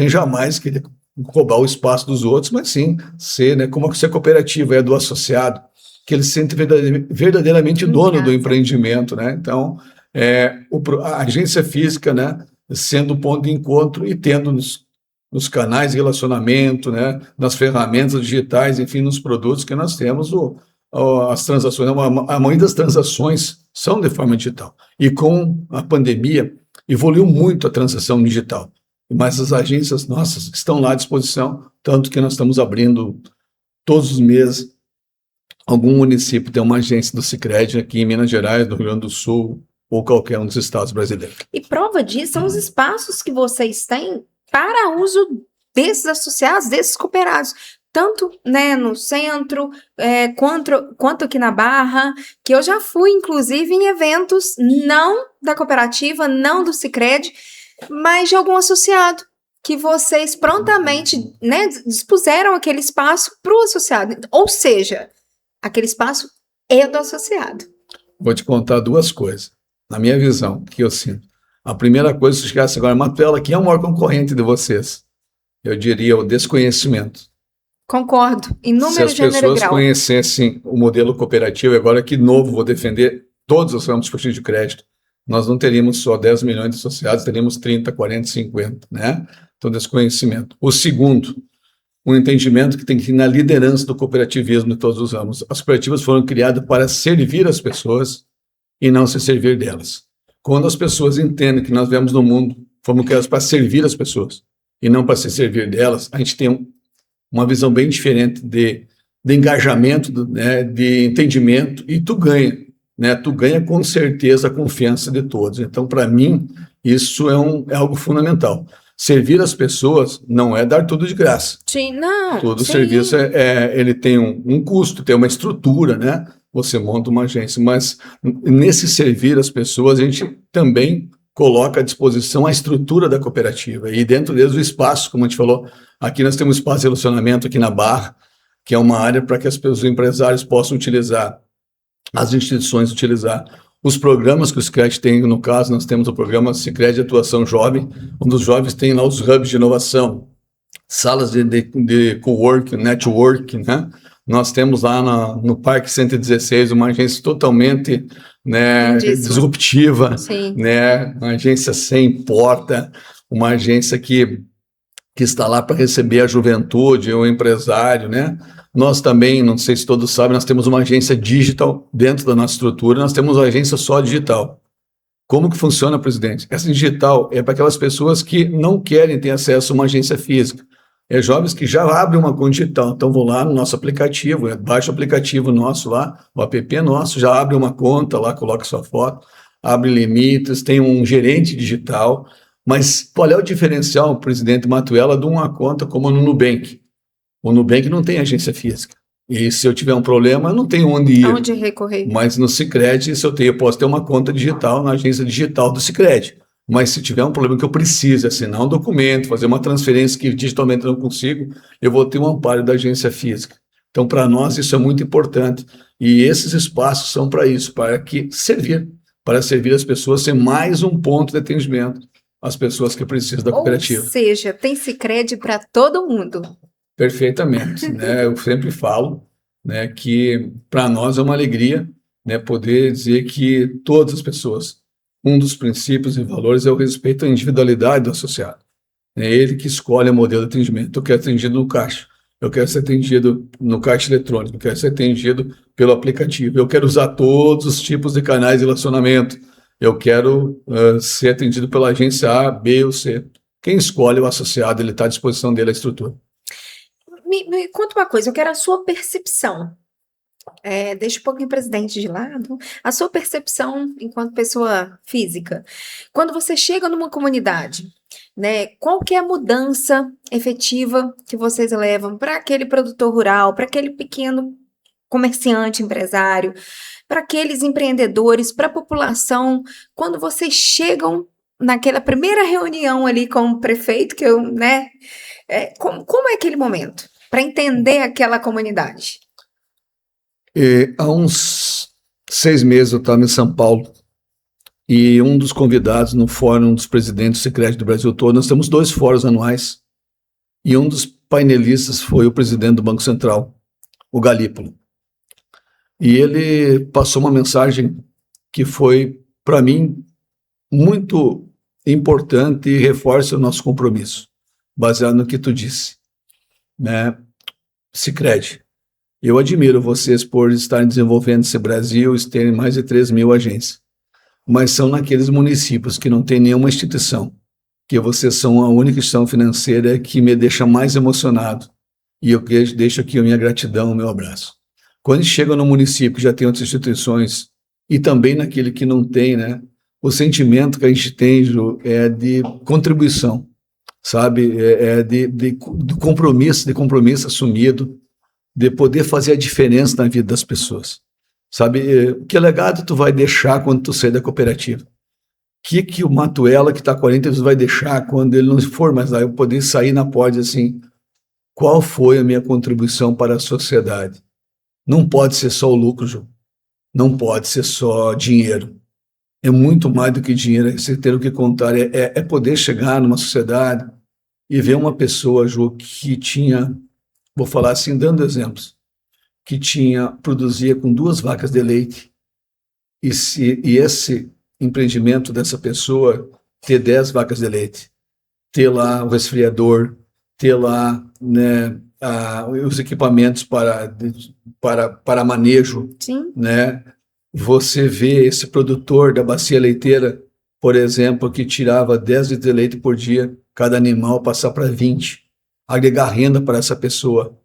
jamais querer roubar o espaço dos outros, mas sim ser, né, como se a cooperativa é do associado, que ele se sente verdadeiramente dono do empreendimento, né? Então, a agência física, né, sendo o ponto de encontro e tendo nos canais de relacionamento, né, nas ferramentas digitais, enfim, nos produtos que nós temos, as transações, a maioria das transações são de forma digital. E com a pandemia, evoluiu muito a transação digital. Mas as agências nossas estão lá à disposição, tanto que nós estamos abrindo todos os meses. Algum município tem uma agência do Sicredi aqui em Minas Gerais, no Rio Grande do Sul, ou qualquer um dos estados brasileiros. E prova disso são os espaços que vocês têm para uso desses associados, desses cooperados. Tanto, né, no centro, quanto aqui na Barra, que eu já fui, inclusive, em eventos não da cooperativa, não do Sicredi, mas de algum associado, que vocês prontamente, né, dispuseram aquele espaço para o associado. Ou seja, aquele espaço é do associado. Vou te contar duas coisas, na minha visão, que eu sinto. A primeira coisa, se chegasse agora, Matuela, quem é o maior concorrente de vocês? Eu diria o desconhecimento. Concordo, em número, gênero e grau. Se as pessoas conhecessem o modelo cooperativo, agora que novo, vou defender todos os ramos de crédito, nós não teríamos só 10 milhões de associados, teríamos 30, 40, 50, né? Então, desconhecimento. O segundo, um entendimento que tem que ir na liderança do cooperativismo de todos os ramos. As cooperativas foram criadas para servir as pessoas e não se servir delas. Quando as pessoas entendem que nós vivemos no mundo, fomos criados para servir as pessoas e não para se servir delas, a gente tem uma visão bem diferente de engajamento, né, de entendimento, e tu ganha. Né, tu ganha com certeza a confiança de todos. Então, para mim, isso é algo fundamental. Servir as pessoas não é dar tudo de graça. Sim, não. Todo serviço ele tem um custo, tem uma estrutura, né? Você monta uma agência, mas nesse servir as pessoas, a gente também coloca à disposição a estrutura da cooperativa. E dentro deles o espaço, como a gente falou, aqui nós temos um espaço de relacionamento aqui na Barra, que é uma área para que os empresários possam utilizar, as instituições utilizar os programas que o Sicredi tem. No caso, nós temos o programa Sicredi Atuação Jovem, onde os jovens têm lá os hubs de inovação, salas de coworking, networking, né? Nós temos lá no Parque 116 uma agência totalmente, né, disruptiva, né? Uma agência sem porta, uma agência que que está lá para receber a juventude, o empresário, né? Nós também, não sei se todos sabem, nós temos uma agência digital dentro da nossa estrutura, nós temos uma agência só digital. Como que funciona, presidente? Essa digital é para aquelas pessoas que não querem ter acesso a uma agência física. É jovens que já abrem uma conta digital, então vão lá no nosso aplicativo, baixa o aplicativo nosso lá, o app é nosso, já abre uma conta lá, coloca sua foto, abre limites, tem um gerente digital. Mas qual é o diferencial, presidente Matuela, de uma conta como no Nubank? O Nubank não tem agência física. E se eu tiver um problema, eu não tenho onde ir. Aonde recorrer. Mas no Sicredi, se eu posso ter uma conta digital na agência digital do Sicredi. Mas se tiver um problema que eu precise assinar um documento, fazer uma transferência que digitalmente eu não consigo, eu vou ter um amparo da agência física. Então, para nós, isso é muito importante. E esses espaços são para isso, para servir as pessoas, ser mais um ponto de atendimento às pessoas que precisam da cooperativa. Ou seja, tem Sicredi para todo mundo. Perfeitamente, né? Eu sempre falo, né, que para nós é uma alegria, né, poder dizer que todas as pessoas, um dos princípios e valores é o respeito à individualidade do associado. É ele que escolhe o modelo de atendimento. Eu quero ser atendido no caixa, eu quero ser atendido no caixa eletrônico, eu quero ser atendido pelo aplicativo, eu quero usar todos os tipos de canais de relacionamento, eu quero ser atendido pela agência A, B ou C. Quem escolhe o associado, ele está à disposição dele, a estrutura. Me conta uma coisa, eu quero a sua percepção. Deixa um pouquinho o presidente de lado. A sua percepção enquanto pessoa física. Quando você chega numa comunidade, né, qual que é a mudança efetiva que vocês levam para aquele produtor rural, para aquele pequeno comerciante, empresário, para aqueles empreendedores, para a população, quando vocês chegam naquela primeira reunião ali com o prefeito, como é aquele momento? Para entender aquela comunidade. Há uns 6 meses eu estava em São Paulo e um dos convidados no Fórum dos Presidentes do Sicredi do Brasil todo, nós temos 2 fóruns anuais, e um dos painelistas foi o presidente do Banco Central, o Galípolo. E ele passou uma mensagem que foi, para mim, muito importante e reforça o nosso compromisso, baseado no que tu disse, né? Sicredi. Eu admiro vocês por estarem desenvolvendo esse Brasil e terem mais de 3.000 agências, mas são naqueles municípios que não tem nenhuma instituição, que vocês são a única instituição financeira que me deixa mais emocionado, e eu deixo aqui a minha gratidão, o meu abraço. Quando chega no município que já tem outras instituições, e também naquele que não tem, né, o sentimento que a gente tem, Ju, é de contribuição, sabe, de compromisso assumido, de poder fazer a diferença na vida das pessoas, sabe? Que legado tu vai deixar quando tu sair da cooperativa? Que o Matuela, que está há 40 anos, vai deixar quando ele não for mais lá? Eu poder sair na porta assim, qual foi a minha contribuição para a sociedade? Não pode ser só o lucro, Ju. Não pode ser só dinheiro. É muito mais do que dinheiro, é você ter o que contar, é poder chegar numa sociedade e ver uma pessoa, Ju, que tinha... Vou falar assim, dando exemplos, que produzia com 2 vacas de leite, e esse empreendimento dessa pessoa ter 10 vacas de leite, ter lá o resfriador, ter lá, né, os equipamentos para manejo, Sim. Né? Você vê esse produtor da bacia leiteira, por exemplo, que tirava 10 litros de leite por dia, cada animal passar para 20, agregar renda para essa pessoa.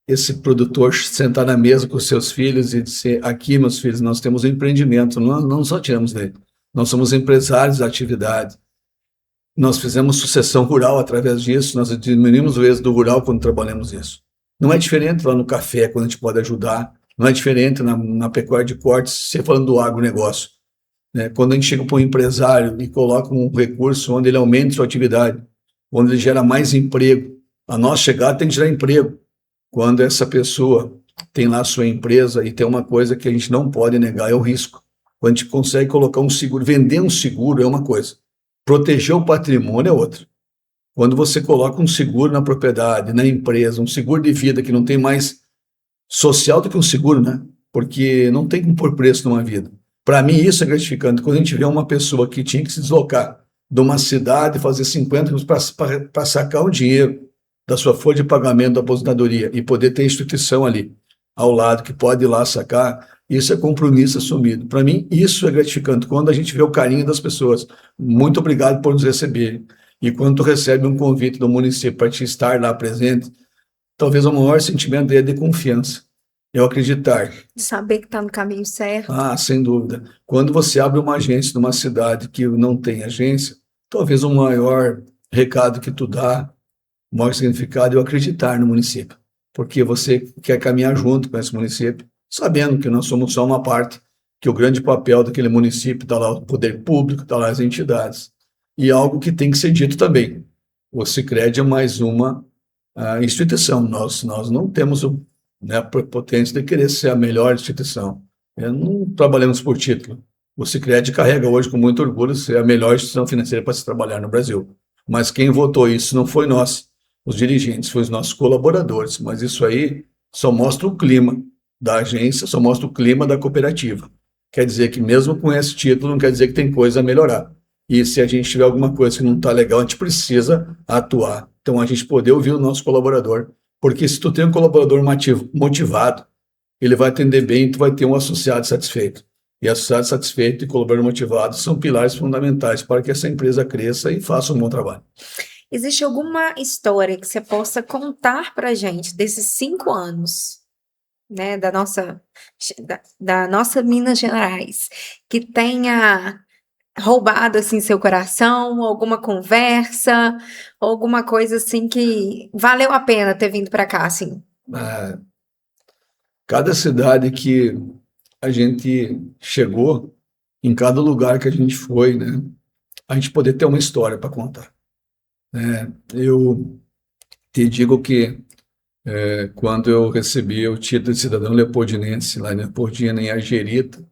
Esse produtor sentar na mesa com os seus filhos e dizer, aqui, meus filhos, nós temos um empreendimento, não só tiramos dele, nós somos empresários da atividade. Nós fizemos sucessão rural através disso, nós diminuímos o êxodo do rural quando trabalhamos isso. Não é diferente lá no café, quando a gente pode ajudar, não é diferente na pecuária de cortes, você falando do agronegócio. Né? Quando a gente chega para um empresário e coloca um recurso onde ele aumenta sua atividade, onde ele gera mais emprego, a nossa chegada tem que gerar emprego. Quando essa pessoa tem lá a sua empresa, e tem uma coisa que a gente não pode negar, é o risco. Quando a gente consegue colocar um seguro, vender um seguro é uma coisa, proteger o patrimônio é outra. Quando você coloca um seguro na propriedade, na empresa, um seguro de vida que não tem mais social do que um seguro, né? Porque não tem como pôr preço numa vida. Para mim isso é gratificante. Quando a gente vê uma pessoa que tinha que se deslocar de uma cidade fazer 50 anos para sacar o dinheiro da sua folha de pagamento da aposentadoria e poder ter instituição ali ao lado que pode ir lá sacar, isso é compromisso assumido. Para mim, isso é gratificante, quando a gente vê o carinho das pessoas. Muito obrigado por nos receber. E quando tu recebe um convite do município para te estar lá presente, talvez o maior sentimento é de confiança. Eu acreditar. De saber que está no caminho certo. Ah, sem dúvida. Quando você abre uma agência numa cidade que não tem agência, talvez o maior recado que tu dá, o maior significado é o acreditar no município. Porque você quer caminhar junto com esse município, sabendo que nós somos só uma parte, que o grande papel daquele município está lá o poder público, está lá as entidades. E algo que tem que ser dito também. O Sicredi é mais uma instituição. Nós não temos a prepotência de querer ser a melhor instituição. Não trabalhamos por título. O Sicredi carrega hoje com muito orgulho ser a melhor instituição financeira para se trabalhar no Brasil. Mas quem votou isso não foi nós, os dirigentes, foi os nossos colaboradores. Mas isso aí só mostra o clima da agência, só mostra o clima da cooperativa. Quer dizer que mesmo com esse título, não quer dizer que tem coisa a melhorar. E se a gente tiver alguma coisa que não está legal, a gente precisa atuar. Então, a gente poder ouvir o nosso colaborador. Porque se tu tem um colaborador motivado, ele vai atender bem e tu vai ter um associado satisfeito. E associado satisfeito e colaborador motivado são pilares fundamentais para que essa empresa cresça e faça um bom trabalho. Existe alguma história que você possa contar para a gente desses 5 anos, né, da nossa Minas Gerais, que tenha roubado assim seu coração, alguma conversa, alguma coisa assim que valeu a pena ter vindo para cá, assim? Cada cidade que a gente chegou, em cada lugar que a gente foi, né, a gente poder ter uma história para contar. Eu te digo que quando eu recebi o título de cidadão leopoldinense lá em Leopoldina, em Argerita,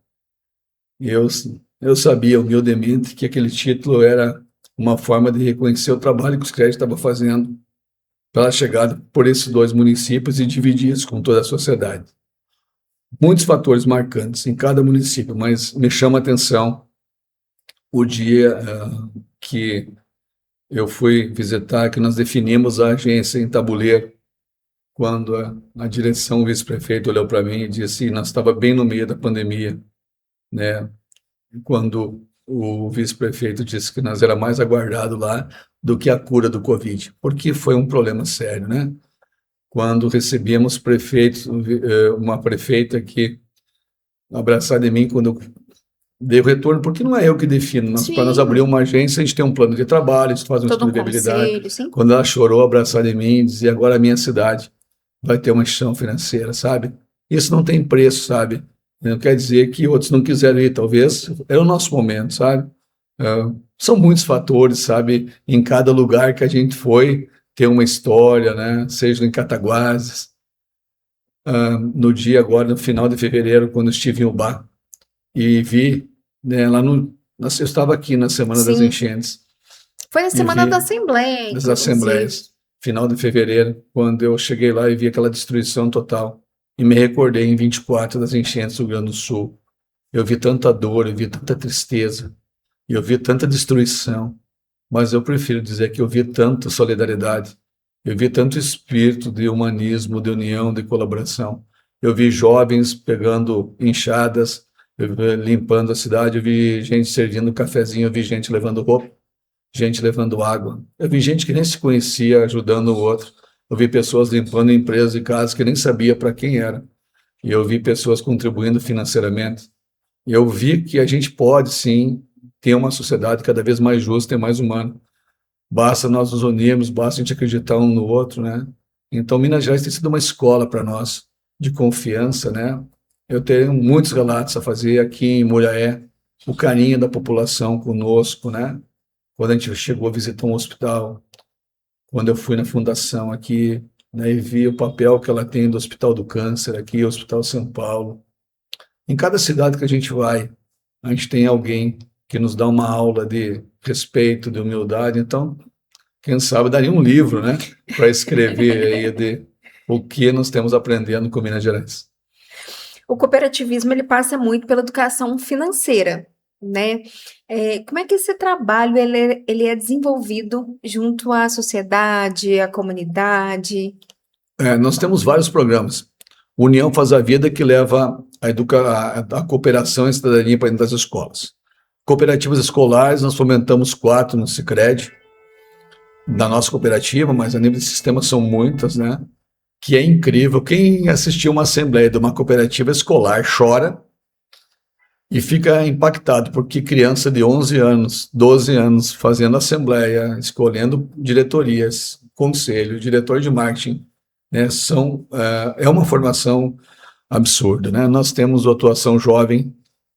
eu sabia humildemente que aquele título era uma forma de reconhecer o trabalho que o Sicredi estava fazendo pela chegada por esses 2 municípios e dividir isso com toda a sociedade. Muitos fatores marcantes em cada município, mas me chama a atenção o dia que eu fui visitar, que nós definimos a agência em Tabuleiro, quando a direção, o vice-prefeito olhou para mim e disse, nós estava bem no meio da pandemia, né? Quando o vice-prefeito disse que nós era mais aguardado lá do que a cura do Covid, porque foi um problema sério, né? Quando recebíamos uma prefeita que abraçada em mim quando eu dei o retorno, porque não é eu que defino, para nós abrir uma agência, a gente tem um plano de trabalho, a gente faz um estudo de viabilidade. Quando ela chorou abraçada em mim, dizia, agora a minha cidade vai ter uma instituição financeira, sabe? Isso não tem preço, sabe? Não quer dizer que outros não quiseram ir, talvez era o nosso momento, sabe? São muitos fatores, sabe? Em cada lugar que a gente foi, tem uma história, né? Seja em Cataguases. No dia agora, no final de fevereiro, quando estive em Ubá, e vi, né, eu estava aqui na Semana das Enchentes. Foi na Semana da Assembleia. Das Assembleias, final de fevereiro, quando eu cheguei lá e vi aquela destruição total. E me recordei em 24 das enchentes do Rio Grande do Sul. Eu vi tanta dor, eu vi tanta tristeza, eu vi tanta destruição, mas eu prefiro dizer que eu vi tanta solidariedade, eu vi tanto espírito de humanismo, de união, de colaboração. Eu vi jovens pegando enxadas, limpando a cidade, eu vi gente servindo cafezinho, eu vi gente levando roupa, gente levando água. Eu vi gente que nem se conhecia ajudando o outro. Eu vi pessoas limpando empresas e casas que nem sabia para quem era. E eu vi pessoas contribuindo financeiramente. E eu vi que a gente pode, sim, ter uma sociedade cada vez mais justa e mais humana. Basta nós nos unirmos, basta a gente acreditar um no outro, né? Então, Minas Gerais tem sido uma escola para nós de confiança, né? Eu tenho muitos relatos a fazer aqui em Muriaé, o carinho da população conosco, né? Quando a gente chegou a visitar um hospital, quando eu fui na fundação aqui, né, e vi o papel que ela tem do Hospital do Câncer aqui, o Hospital São Paulo. Em cada cidade que a gente vai, a gente tem alguém que nos dá uma aula de respeito, de humildade. Então, quem sabe daria um livro, né, para escrever aí de o que nós temos aprendendo com Minas Gerais. O cooperativismo, ele passa muito pela educação financeira, né? Como é que esse trabalho ele é desenvolvido junto à sociedade, à comunidade? Nós temos vários programas. União Faz a Vida, que leva a cooperação e a cidadania para dentro das escolas. Cooperativas escolares, nós fomentamos 4 no Sicredi, da nossa cooperativa, mas a nível de sistema são muitas, né? Que é incrível. Quem assistiu uma assembleia de uma cooperativa escolar chora e fica impactado, porque criança de 11 anos, 12 anos, fazendo assembleia, escolhendo diretorias, conselho, diretor de marketing, né? É uma formação absurda, né? Nós temos a atuação jovem,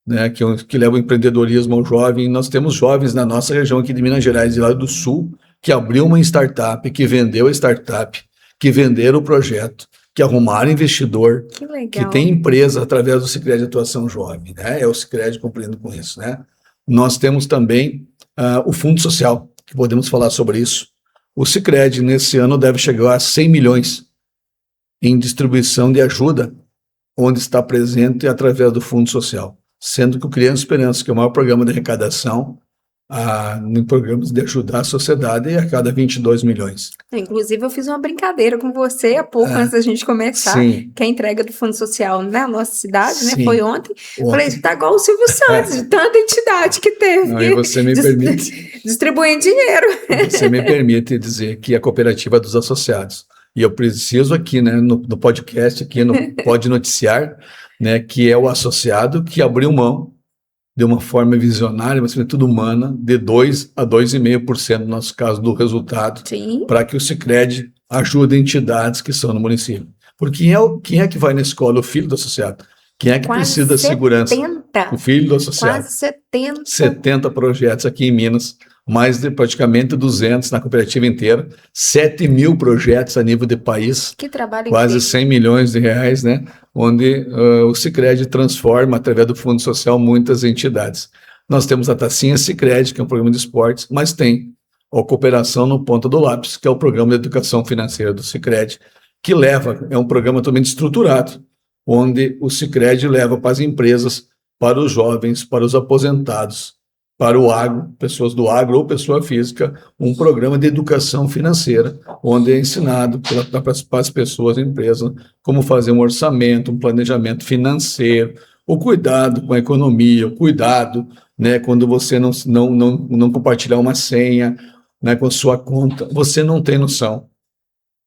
né? Que leva o empreendedorismo ao jovem. Nós temos jovens na nossa região aqui de Minas Gerais e lá do Sul, que abriu uma startup, que vendeu a startup, que venderam o projeto, que arrumaram investidor, Que legal. que tem empresa através do Sicredi Atuação Jovem, né? É o Sicredi cumprindo com isso, né? Nós temos também o Fundo Social, que podemos falar sobre isso. O Sicredi, nesse ano, deve chegar a 100 milhões em distribuição de ajuda, onde está presente através do Fundo Social, sendo que o Criança Esperança, que é o maior programa de arrecadação, em programas de ajudar a sociedade, arrecada 22 milhões. Inclusive, eu fiz uma brincadeira com você há pouco, antes da gente começar, Sim. que a entrega do Fundo Social na nossa cidade, né? Sim. Foi ontem. Falei, tá igual o Silvio Santos, de tanta entidade que teve. Não, e você me permite... Distribuindo dinheiro. Você me permite dizer que a cooperativa dos associados, e eu preciso aqui, né, no podcast, aqui no Pode Noticiar, né, que é o associado que abriu mão de uma forma visionária, mas sobretudo humana, de 2 a 2,5%, no nosso caso, do resultado, para que o Sicredi ajude entidades que são no município. Porque quem é que vai na escola? O filho do associado. Quem é que precisa da segurança? O filho do associado. Quase 70. 70 projetos aqui em Minas, mais de praticamente 200 na cooperativa inteira, 7 mil projetos a nível de país. Que trabalho quase incrível. 100 milhões de reais, né? Onde o Sicredi transforma, através do Fundo Social, muitas entidades. Nós temos a Tacinha Sicredi, que é um programa de esportes, mas tem a Cooperação no Ponta do Lápis, que é o programa de educação financeira do Sicredi, que é um programa totalmente estruturado, onde o Sicredi leva para as empresas, para os jovens, para os aposentados, para o agro, pessoas do agro ou pessoa física, um programa de educação financeira, onde é ensinado para as pessoas, empresas, como fazer um orçamento, um planejamento financeiro, o cuidado com a economia, o cuidado, né, quando você não compartilhar uma senha, né, com a sua conta, você não tem noção.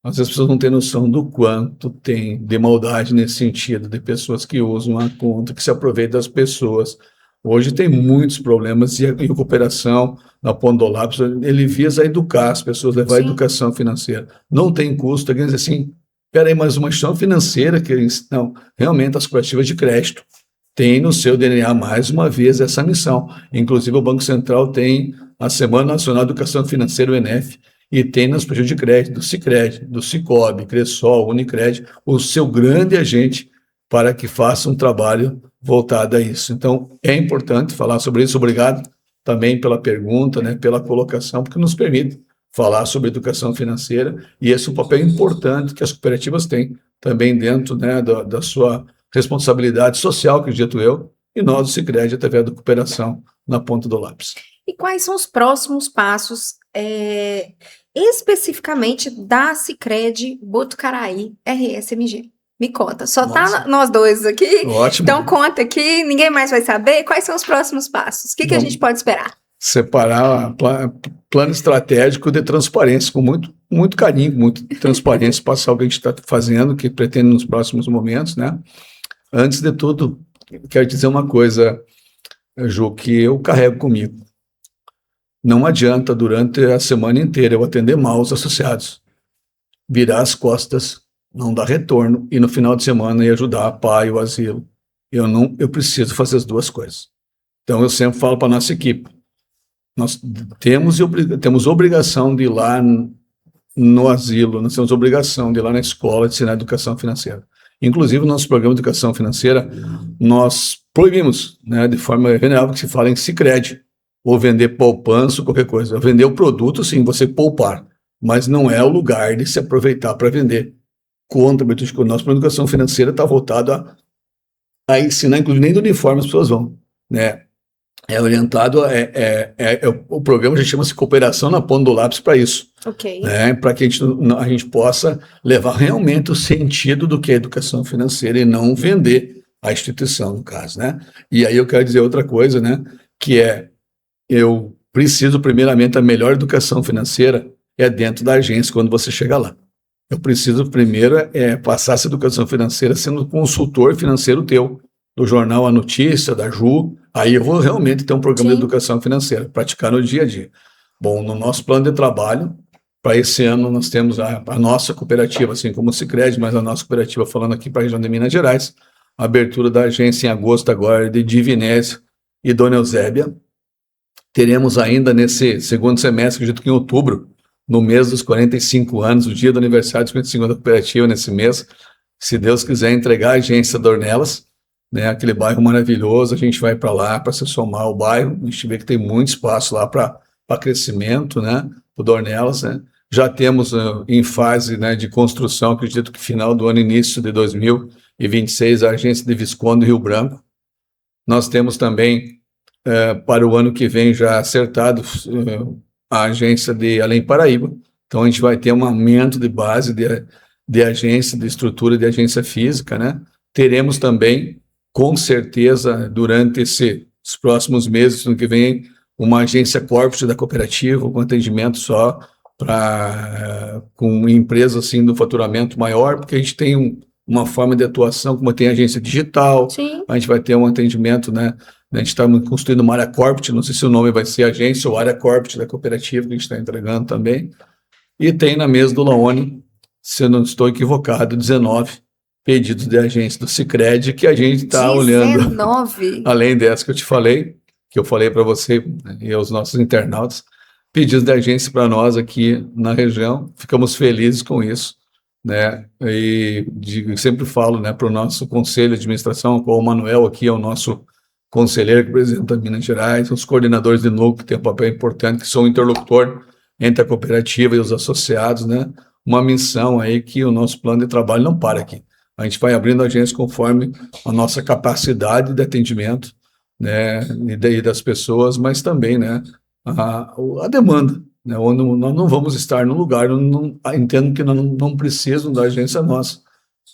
Às vezes as pessoas não têm noção do quanto tem de maldade nesse sentido, de pessoas que usam a conta, que se aproveitam das pessoas. Hoje tem muitos problemas e a cooperação na Ponta do Lápis, ele visa educar as pessoas, levar a educação financeira. Não tem custo, alguém diz assim, peraí, mas uma instituição financeira, não, realmente as cooperativas de crédito têm no seu DNA mais uma vez essa missão. Inclusive o Banco Central tem a Semana Nacional de Educação Financeira, o ENEF, e tem nas cooperativas de crédito, do Sicredi, do Cicobi, Cressol, Unicred, o seu grande agente para que faça um trabalho voltado a isso. Então, é importante falar sobre isso. Obrigado também pela pergunta, né, pela colocação, porque nos permite falar sobre educação financeira, e esse é um papel importante que as cooperativas têm também dentro, né, da sua responsabilidade social, acredito eu, e nós, do Sicredi, através da cooperação na Ponta do Lápis. E quais são os próximos passos, especificamente da Sicredi Botucaraí RSMG? Me conta, só tá nós dois aqui? Ótimo. Então conta aqui, ninguém mais vai saber. Quais são os próximos passos? O que a gente pode esperar? Separar plano estratégico de transparência, com muito carinho, muita transparência, passar o que a gente está fazendo, que pretende nos próximos momentos, né? Antes de tudo, quero dizer uma coisa, Ju, que eu carrego comigo. Não adianta, durante a semana inteira, eu atender mal os associados, virar as costas, não dar retorno, e no final de semana ir ajudar a pai, o asilo. Eu preciso fazer as duas coisas. Então, eu sempre falo para a nossa equipe, nós temos obrigação de ir lá no asilo, nós temos obrigação de ir lá na escola de ensinar educação financeira. Inclusive, no nosso programa de educação financeira, nós proibimos, né, de forma venerável, que se fala em Sicredi, ou vender poupança, qualquer coisa. Vender o produto, sim, você poupar, mas não é o lugar de se aproveitar para vender. Contra, o nosso programa de educação financeira está voltado a ensinar, inclusive nem do uniforme as pessoas vão, né? é orientado, o programa já chama-se Cooperação na Ponta do Lápis para isso, Ok. né? Para que a gente possa levar realmente o sentido do que é educação financeira e não vender a instituição, no caso, né? E aí eu quero dizer outra coisa, né? Que eu preciso, primeiramente, a melhor educação financeira é dentro da agência, quando você chega lá. Eu preciso, primeiro, passar essa educação financeira sendo consultor financeiro teu, do jornal A Notícia, da Ju, aí eu vou realmente ter um programa de educação financeira, praticar no dia a dia. Bom, no nosso plano de trabalho, para esse ano nós temos a nossa cooperativa, assim como o Sicredi, mas a nossa cooperativa falando aqui para a região de Minas Gerais, a abertura da agência em agosto agora de Divinésio e Dona Eusébia. Teremos ainda nesse segundo semestre, acredito que em outubro, no mês dos 45 anos, o dia do aniversário dos 45 anos da cooperativa, nesse mês, se Deus quiser entregar a agência Dornelas, né, aquele bairro maravilhoso, a gente vai para lá para se somar ao bairro, a gente vê que tem muito espaço lá para crescimento, né, o Dornelas, né. Já temos em fase, né, de construção, acredito que final do ano, início de 2026, a agência de Visconde Rio Branco. Nós temos também, para o ano que vem, já acertado a agência de Além Paraíba, então a gente vai ter um aumento de base de agência, de estrutura de agência física, né. Teremos também, com certeza, durante os próximos meses, no que vem, uma agência corporate da cooperativa, com atendimento só com empresas assim, do faturamento maior, porque a gente tem uma forma de atuação, como tem agência digital. Sim. A gente vai ter um atendimento, né? A gente está construindo uma área corporate, não sei se o nome vai ser agência ou área corporate da cooperativa, que a gente está entregando também. E tem na mesa do Laone, se eu não estou equivocado, 19 pedidos de agência do Sicredi que a gente está olhando. 19? Além dessa que eu falei para você, né, e aos nossos internautas, pedidos de agência para nós aqui na região. Ficamos felizes com isso, né? E sempre falo, né, para o nosso conselho de administração, com o Manuel aqui, é o nosso conselheiro que representa Minas Gerais, os coordenadores de núcleo, que têm um papel importante, que são o interlocutor entre a cooperativa e os associados, né? Uma missão aí que o nosso plano de trabalho não para aqui. A gente vai abrindo agências conforme a nossa capacidade de atendimento, né, e daí das pessoas, mas também, né, a demanda, né, onde nós não vamos estar no lugar, entendo que não precisam da agência nossa,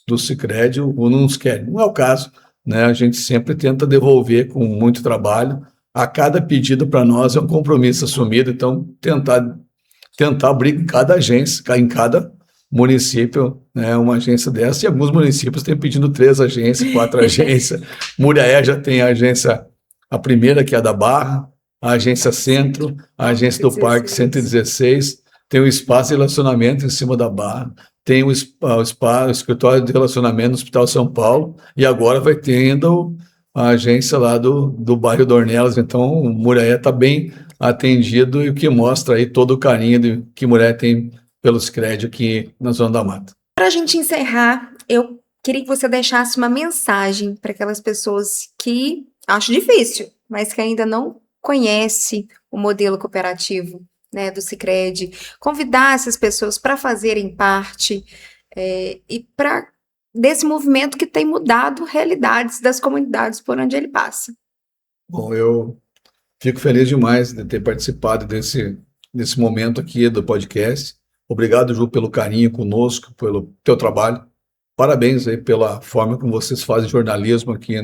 do Sicredi, ou não nos querem. Não é o caso, né, a gente sempre tenta devolver com muito trabalho. A cada pedido para nós é um compromisso assumido, então tentar abrir em cada agência, em cada município, né, uma agência dessa, e alguns municípios têm pedindo 3 agências, 4 agências. Muriaé já tem a agência, a primeira, que é a da Barra, a agência Centro, a agência do Parque 116, tem o espaço de relacionamento em cima da Barra, tem o escritório de relacionamento no Hospital São Paulo, e agora vai ter ainda a agência lá do bairro Dornelas. Então o Muriaé está bem atendido, e o que mostra aí todo o carinho que Muriaé tem pelos créditos aqui na Zona da Mata. Para a gente encerrar, eu queria que você deixasse uma mensagem para aquelas pessoas que acho difícil, mas que ainda não conhecem o modelo cooperativo, né, do Sicredi. Convidar essas pessoas para fazerem parte e para desse movimento que tem mudado realidades das comunidades por onde ele passa. Bom, eu fico feliz demais de ter participado desse momento aqui do podcast. Obrigado, Ju, pelo carinho conosco, pelo teu trabalho. Parabéns aí pela forma como vocês fazem jornalismo aqui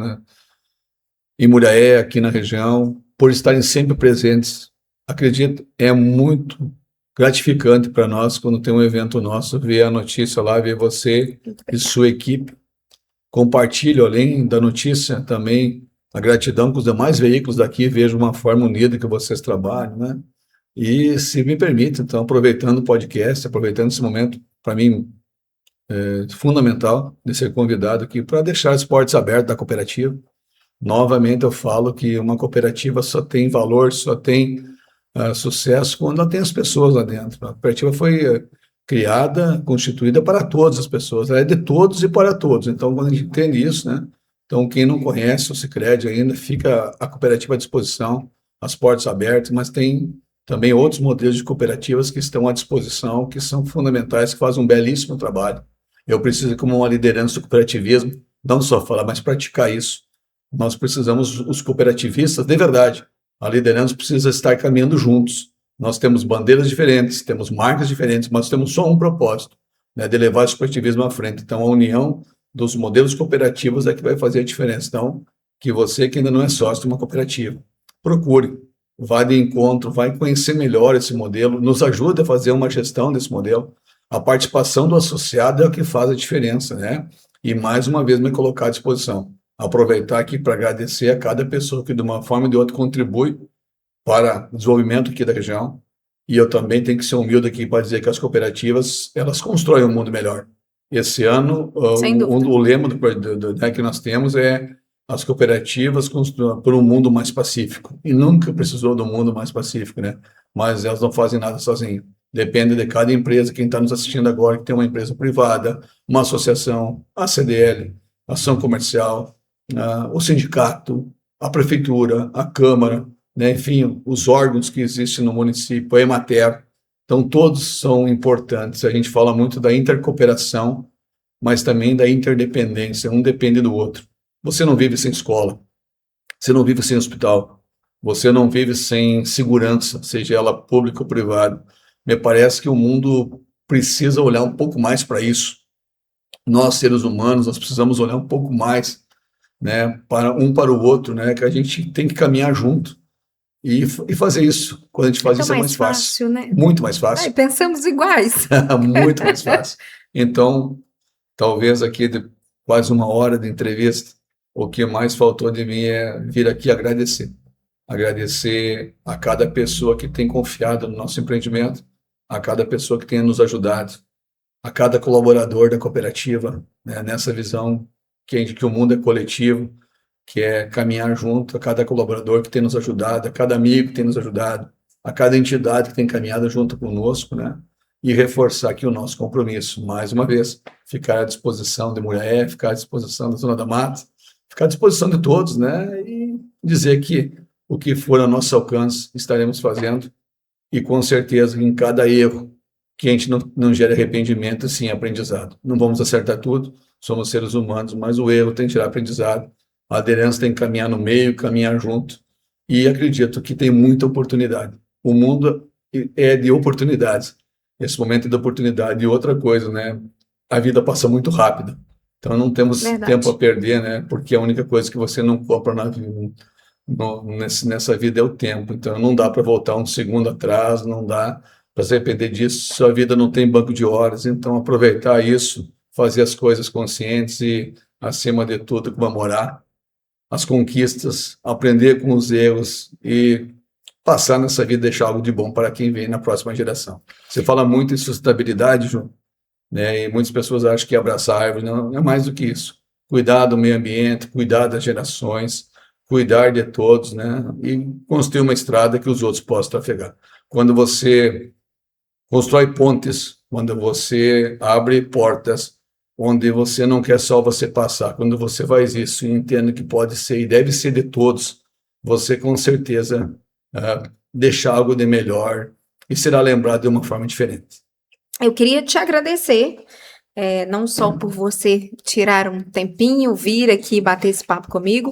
em Muriaé, aqui na região, por estarem sempre presentes. Acredito, é muito gratificante para nós, quando tem um evento nosso, ver a notícia lá, ver você e sua equipe. Compartilho, além da notícia, também a gratidão com os demais veículos daqui, vejo uma forma unida que vocês trabalham, né? E, se me permite, então, aproveitando o podcast, aproveitando esse momento, para mim, fundamental de ser convidado aqui para deixar as portas abertas da cooperativa. Novamente eu falo que uma cooperativa só tem valor, só tem sucesso quando ela tem as pessoas lá dentro. A cooperativa foi criada, constituída para todas as pessoas, ela é de todos e para todos. Então, quando a gente entende isso, né? Então, quem não conhece o Sicredi ainda, fica a cooperativa à disposição, as portas abertas, mas tem também outros modelos de cooperativas que estão à disposição, que são fundamentais, que fazem um belíssimo trabalho. Eu preciso, como uma liderança do cooperativismo, não só falar, mas praticar isso. Nós precisamos, os cooperativistas, de verdade, A liderança precisa estar caminhando juntos. Nós temos bandeiras diferentes, temos marcas diferentes, mas temos só um propósito, né, de levar esse cooperativismo à frente. Então, a união dos modelos cooperativos é que vai fazer a diferença. Então, que você que ainda não é sócio de uma cooperativa, procure, vá de encontro, vai conhecer melhor esse modelo, nos ajude a fazer uma gestão desse modelo. A participação do associado é o que faz a diferença, né? E mais uma vez me colocar à disposição. Aproveitar aqui para agradecer a cada pessoa que de uma forma ou de outra contribui para o desenvolvimento aqui da região. E eu também tenho que ser humilde aqui para dizer que as cooperativas, elas constroem um mundo melhor. Esse ano, o lema né, que nós temos é as cooperativas por um mundo mais pacífico. E nunca precisou do mundo mais pacífico, né? Mas elas não fazem nada sozinhas. Depende de cada empresa. Quem está nos assistindo agora, que tem uma empresa privada, uma associação, a CDL, a ação comercial, o sindicato, a prefeitura, a Câmara, né? Enfim, os órgãos que existem no município, a Emater. Então, todos são importantes. A gente fala muito da intercooperação, mas também da interdependência. Um depende do outro. Você não vive sem escola, você não vive sem hospital, você não vive sem segurança, seja ela pública ou privada. Me parece que o mundo precisa olhar um pouco mais para isso. Nós, seres humanos, nós precisamos olhar um pouco mais, né, para o outro, né, que a gente tem que caminhar junto e fazer isso. Quando a gente faz isso é mais fácil, né? Muito mais fácil. Pensamos iguais. Muito mais fácil. Então, talvez aqui de quase uma hora de entrevista, o que mais faltou de mim é vir aqui agradecer. Agradecer a cada pessoa que tem confiado no nosso empreendimento, a cada pessoa que tem nos ajudado, a cada colaborador da cooperativa, né, nessa visão que o mundo é coletivo, que é caminhar junto, a cada colaborador que tem nos ajudado, a cada amigo que tem nos ajudado, a cada entidade que tem caminhado junto conosco, né? E reforçar aqui o nosso compromisso, mais uma vez, ficar à disposição de Muriaé, ficar à disposição da Zona da Mata, ficar à disposição de todos, né? E dizer que o que for a nosso alcance estaremos fazendo, e com certeza em cada erro que a gente não gere arrependimento, sim aprendizado. Não vamos acertar tudo, somos seres humanos, mas o erro tem que tirar aprendizado, a aderência tem que caminhar no meio, caminhar junto, e acredito que tem muita oportunidade. O mundo é de oportunidades, esse momento é de oportunidade. E outra coisa, né? A vida passa muito rápida, então não temos tempo a perder, né? Porque a única coisa que você não compra nessa vida é o tempo. Então não dá para voltar um segundo atrás, não dá para se arrepender disso. Sua vida não tem banco de horas, então aproveitar isso, fazer as coisas conscientes e, acima de tudo, comemorar as conquistas, aprender com os erros e passar nessa vida, deixar algo de bom para quem vem na próxima geração. Você fala muito em sustentabilidade, João, né? E muitas pessoas acham que abraçar a árvore não é mais do que isso. Cuidar do meio ambiente, cuidar das gerações, cuidar de todos, né? E construir uma estrada que os outros possam trafegar. Quando você constrói pontes, quando você abre portas, onde você não quer só você passar, quando você faz isso e entende que pode ser e deve ser de todos, você com certeza deixa algo de melhor e será lembrado de uma forma diferente. Eu queria te agradecer, não só por você tirar um tempinho, vir aqui bater esse papo comigo,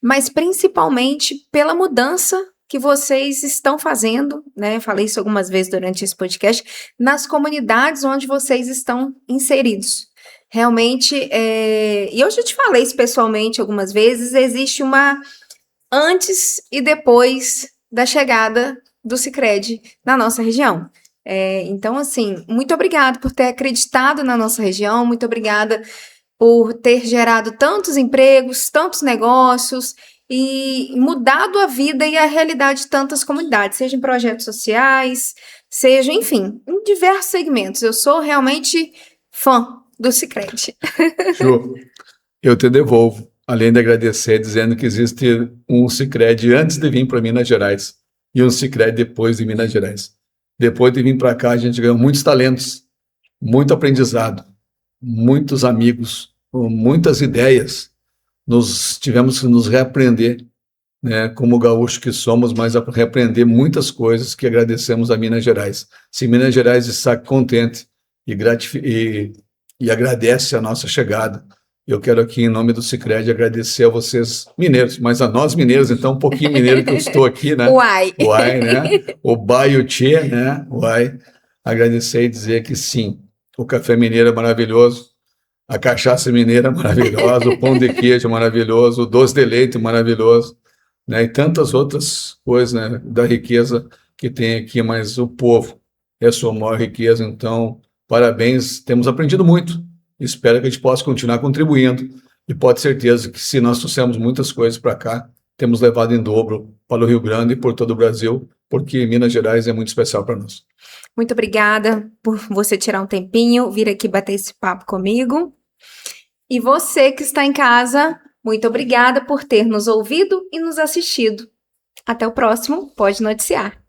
mas principalmente pela mudança que vocês estão fazendo, né? Falei isso algumas vezes durante esse podcast, nas comunidades onde vocês estão inseridos. Realmente, e eu já te falei isso pessoalmente algumas vezes, existe uma antes e depois da chegada do Sicredi na nossa região. Então, assim, muito obrigada por ter acreditado na nossa região, muito obrigada por ter gerado tantos empregos, tantos negócios e mudado a vida e a realidade de tantas comunidades, seja em projetos sociais, seja, enfim, em diversos segmentos. Eu sou realmente fã do Sicredi. Ju, eu te devolvo, além de agradecer, dizendo que existe um Sicredi antes de vir para Minas Gerais e um Sicredi depois de Minas Gerais. Depois de vir para cá, a gente ganhou muitos talentos, muito aprendizado, muitos amigos, muitas ideias. Tivemos que nos reaprender, né, como gaúcho que somos, mas a reaprender muitas coisas que agradecemos a Minas Gerais. Se Minas Gerais está contente e agradece a nossa chegada, Eu quero aqui, em nome do Sicredi, agradecer a vocês mineiros, mas a nós mineiros, então, um pouquinho mineiro que eu estou aqui, né? Uai! Uai, né? O Bai e o Tchê, né? Uai. Agradecer e dizer que sim, o café mineiro é maravilhoso, a cachaça mineira é maravilhosa, o pão de queijo é maravilhoso, o doce de leite é maravilhoso, né? E tantas outras coisas, né? Da riqueza que tem aqui, mas o povo é a sua maior riqueza, então, parabéns, temos aprendido muito. Espero que a gente possa continuar contribuindo e pode ter certeza que se nós trouxermos muitas coisas para cá, temos levado em dobro para o Rio Grande e por todo o Brasil, porque Minas Gerais é muito especial para nós. Muito obrigada por você tirar um tempinho, vir aqui bater esse papo comigo. E você que está em casa, muito obrigada por ter nos ouvido e nos assistido. Até o próximo Pode Noticiar.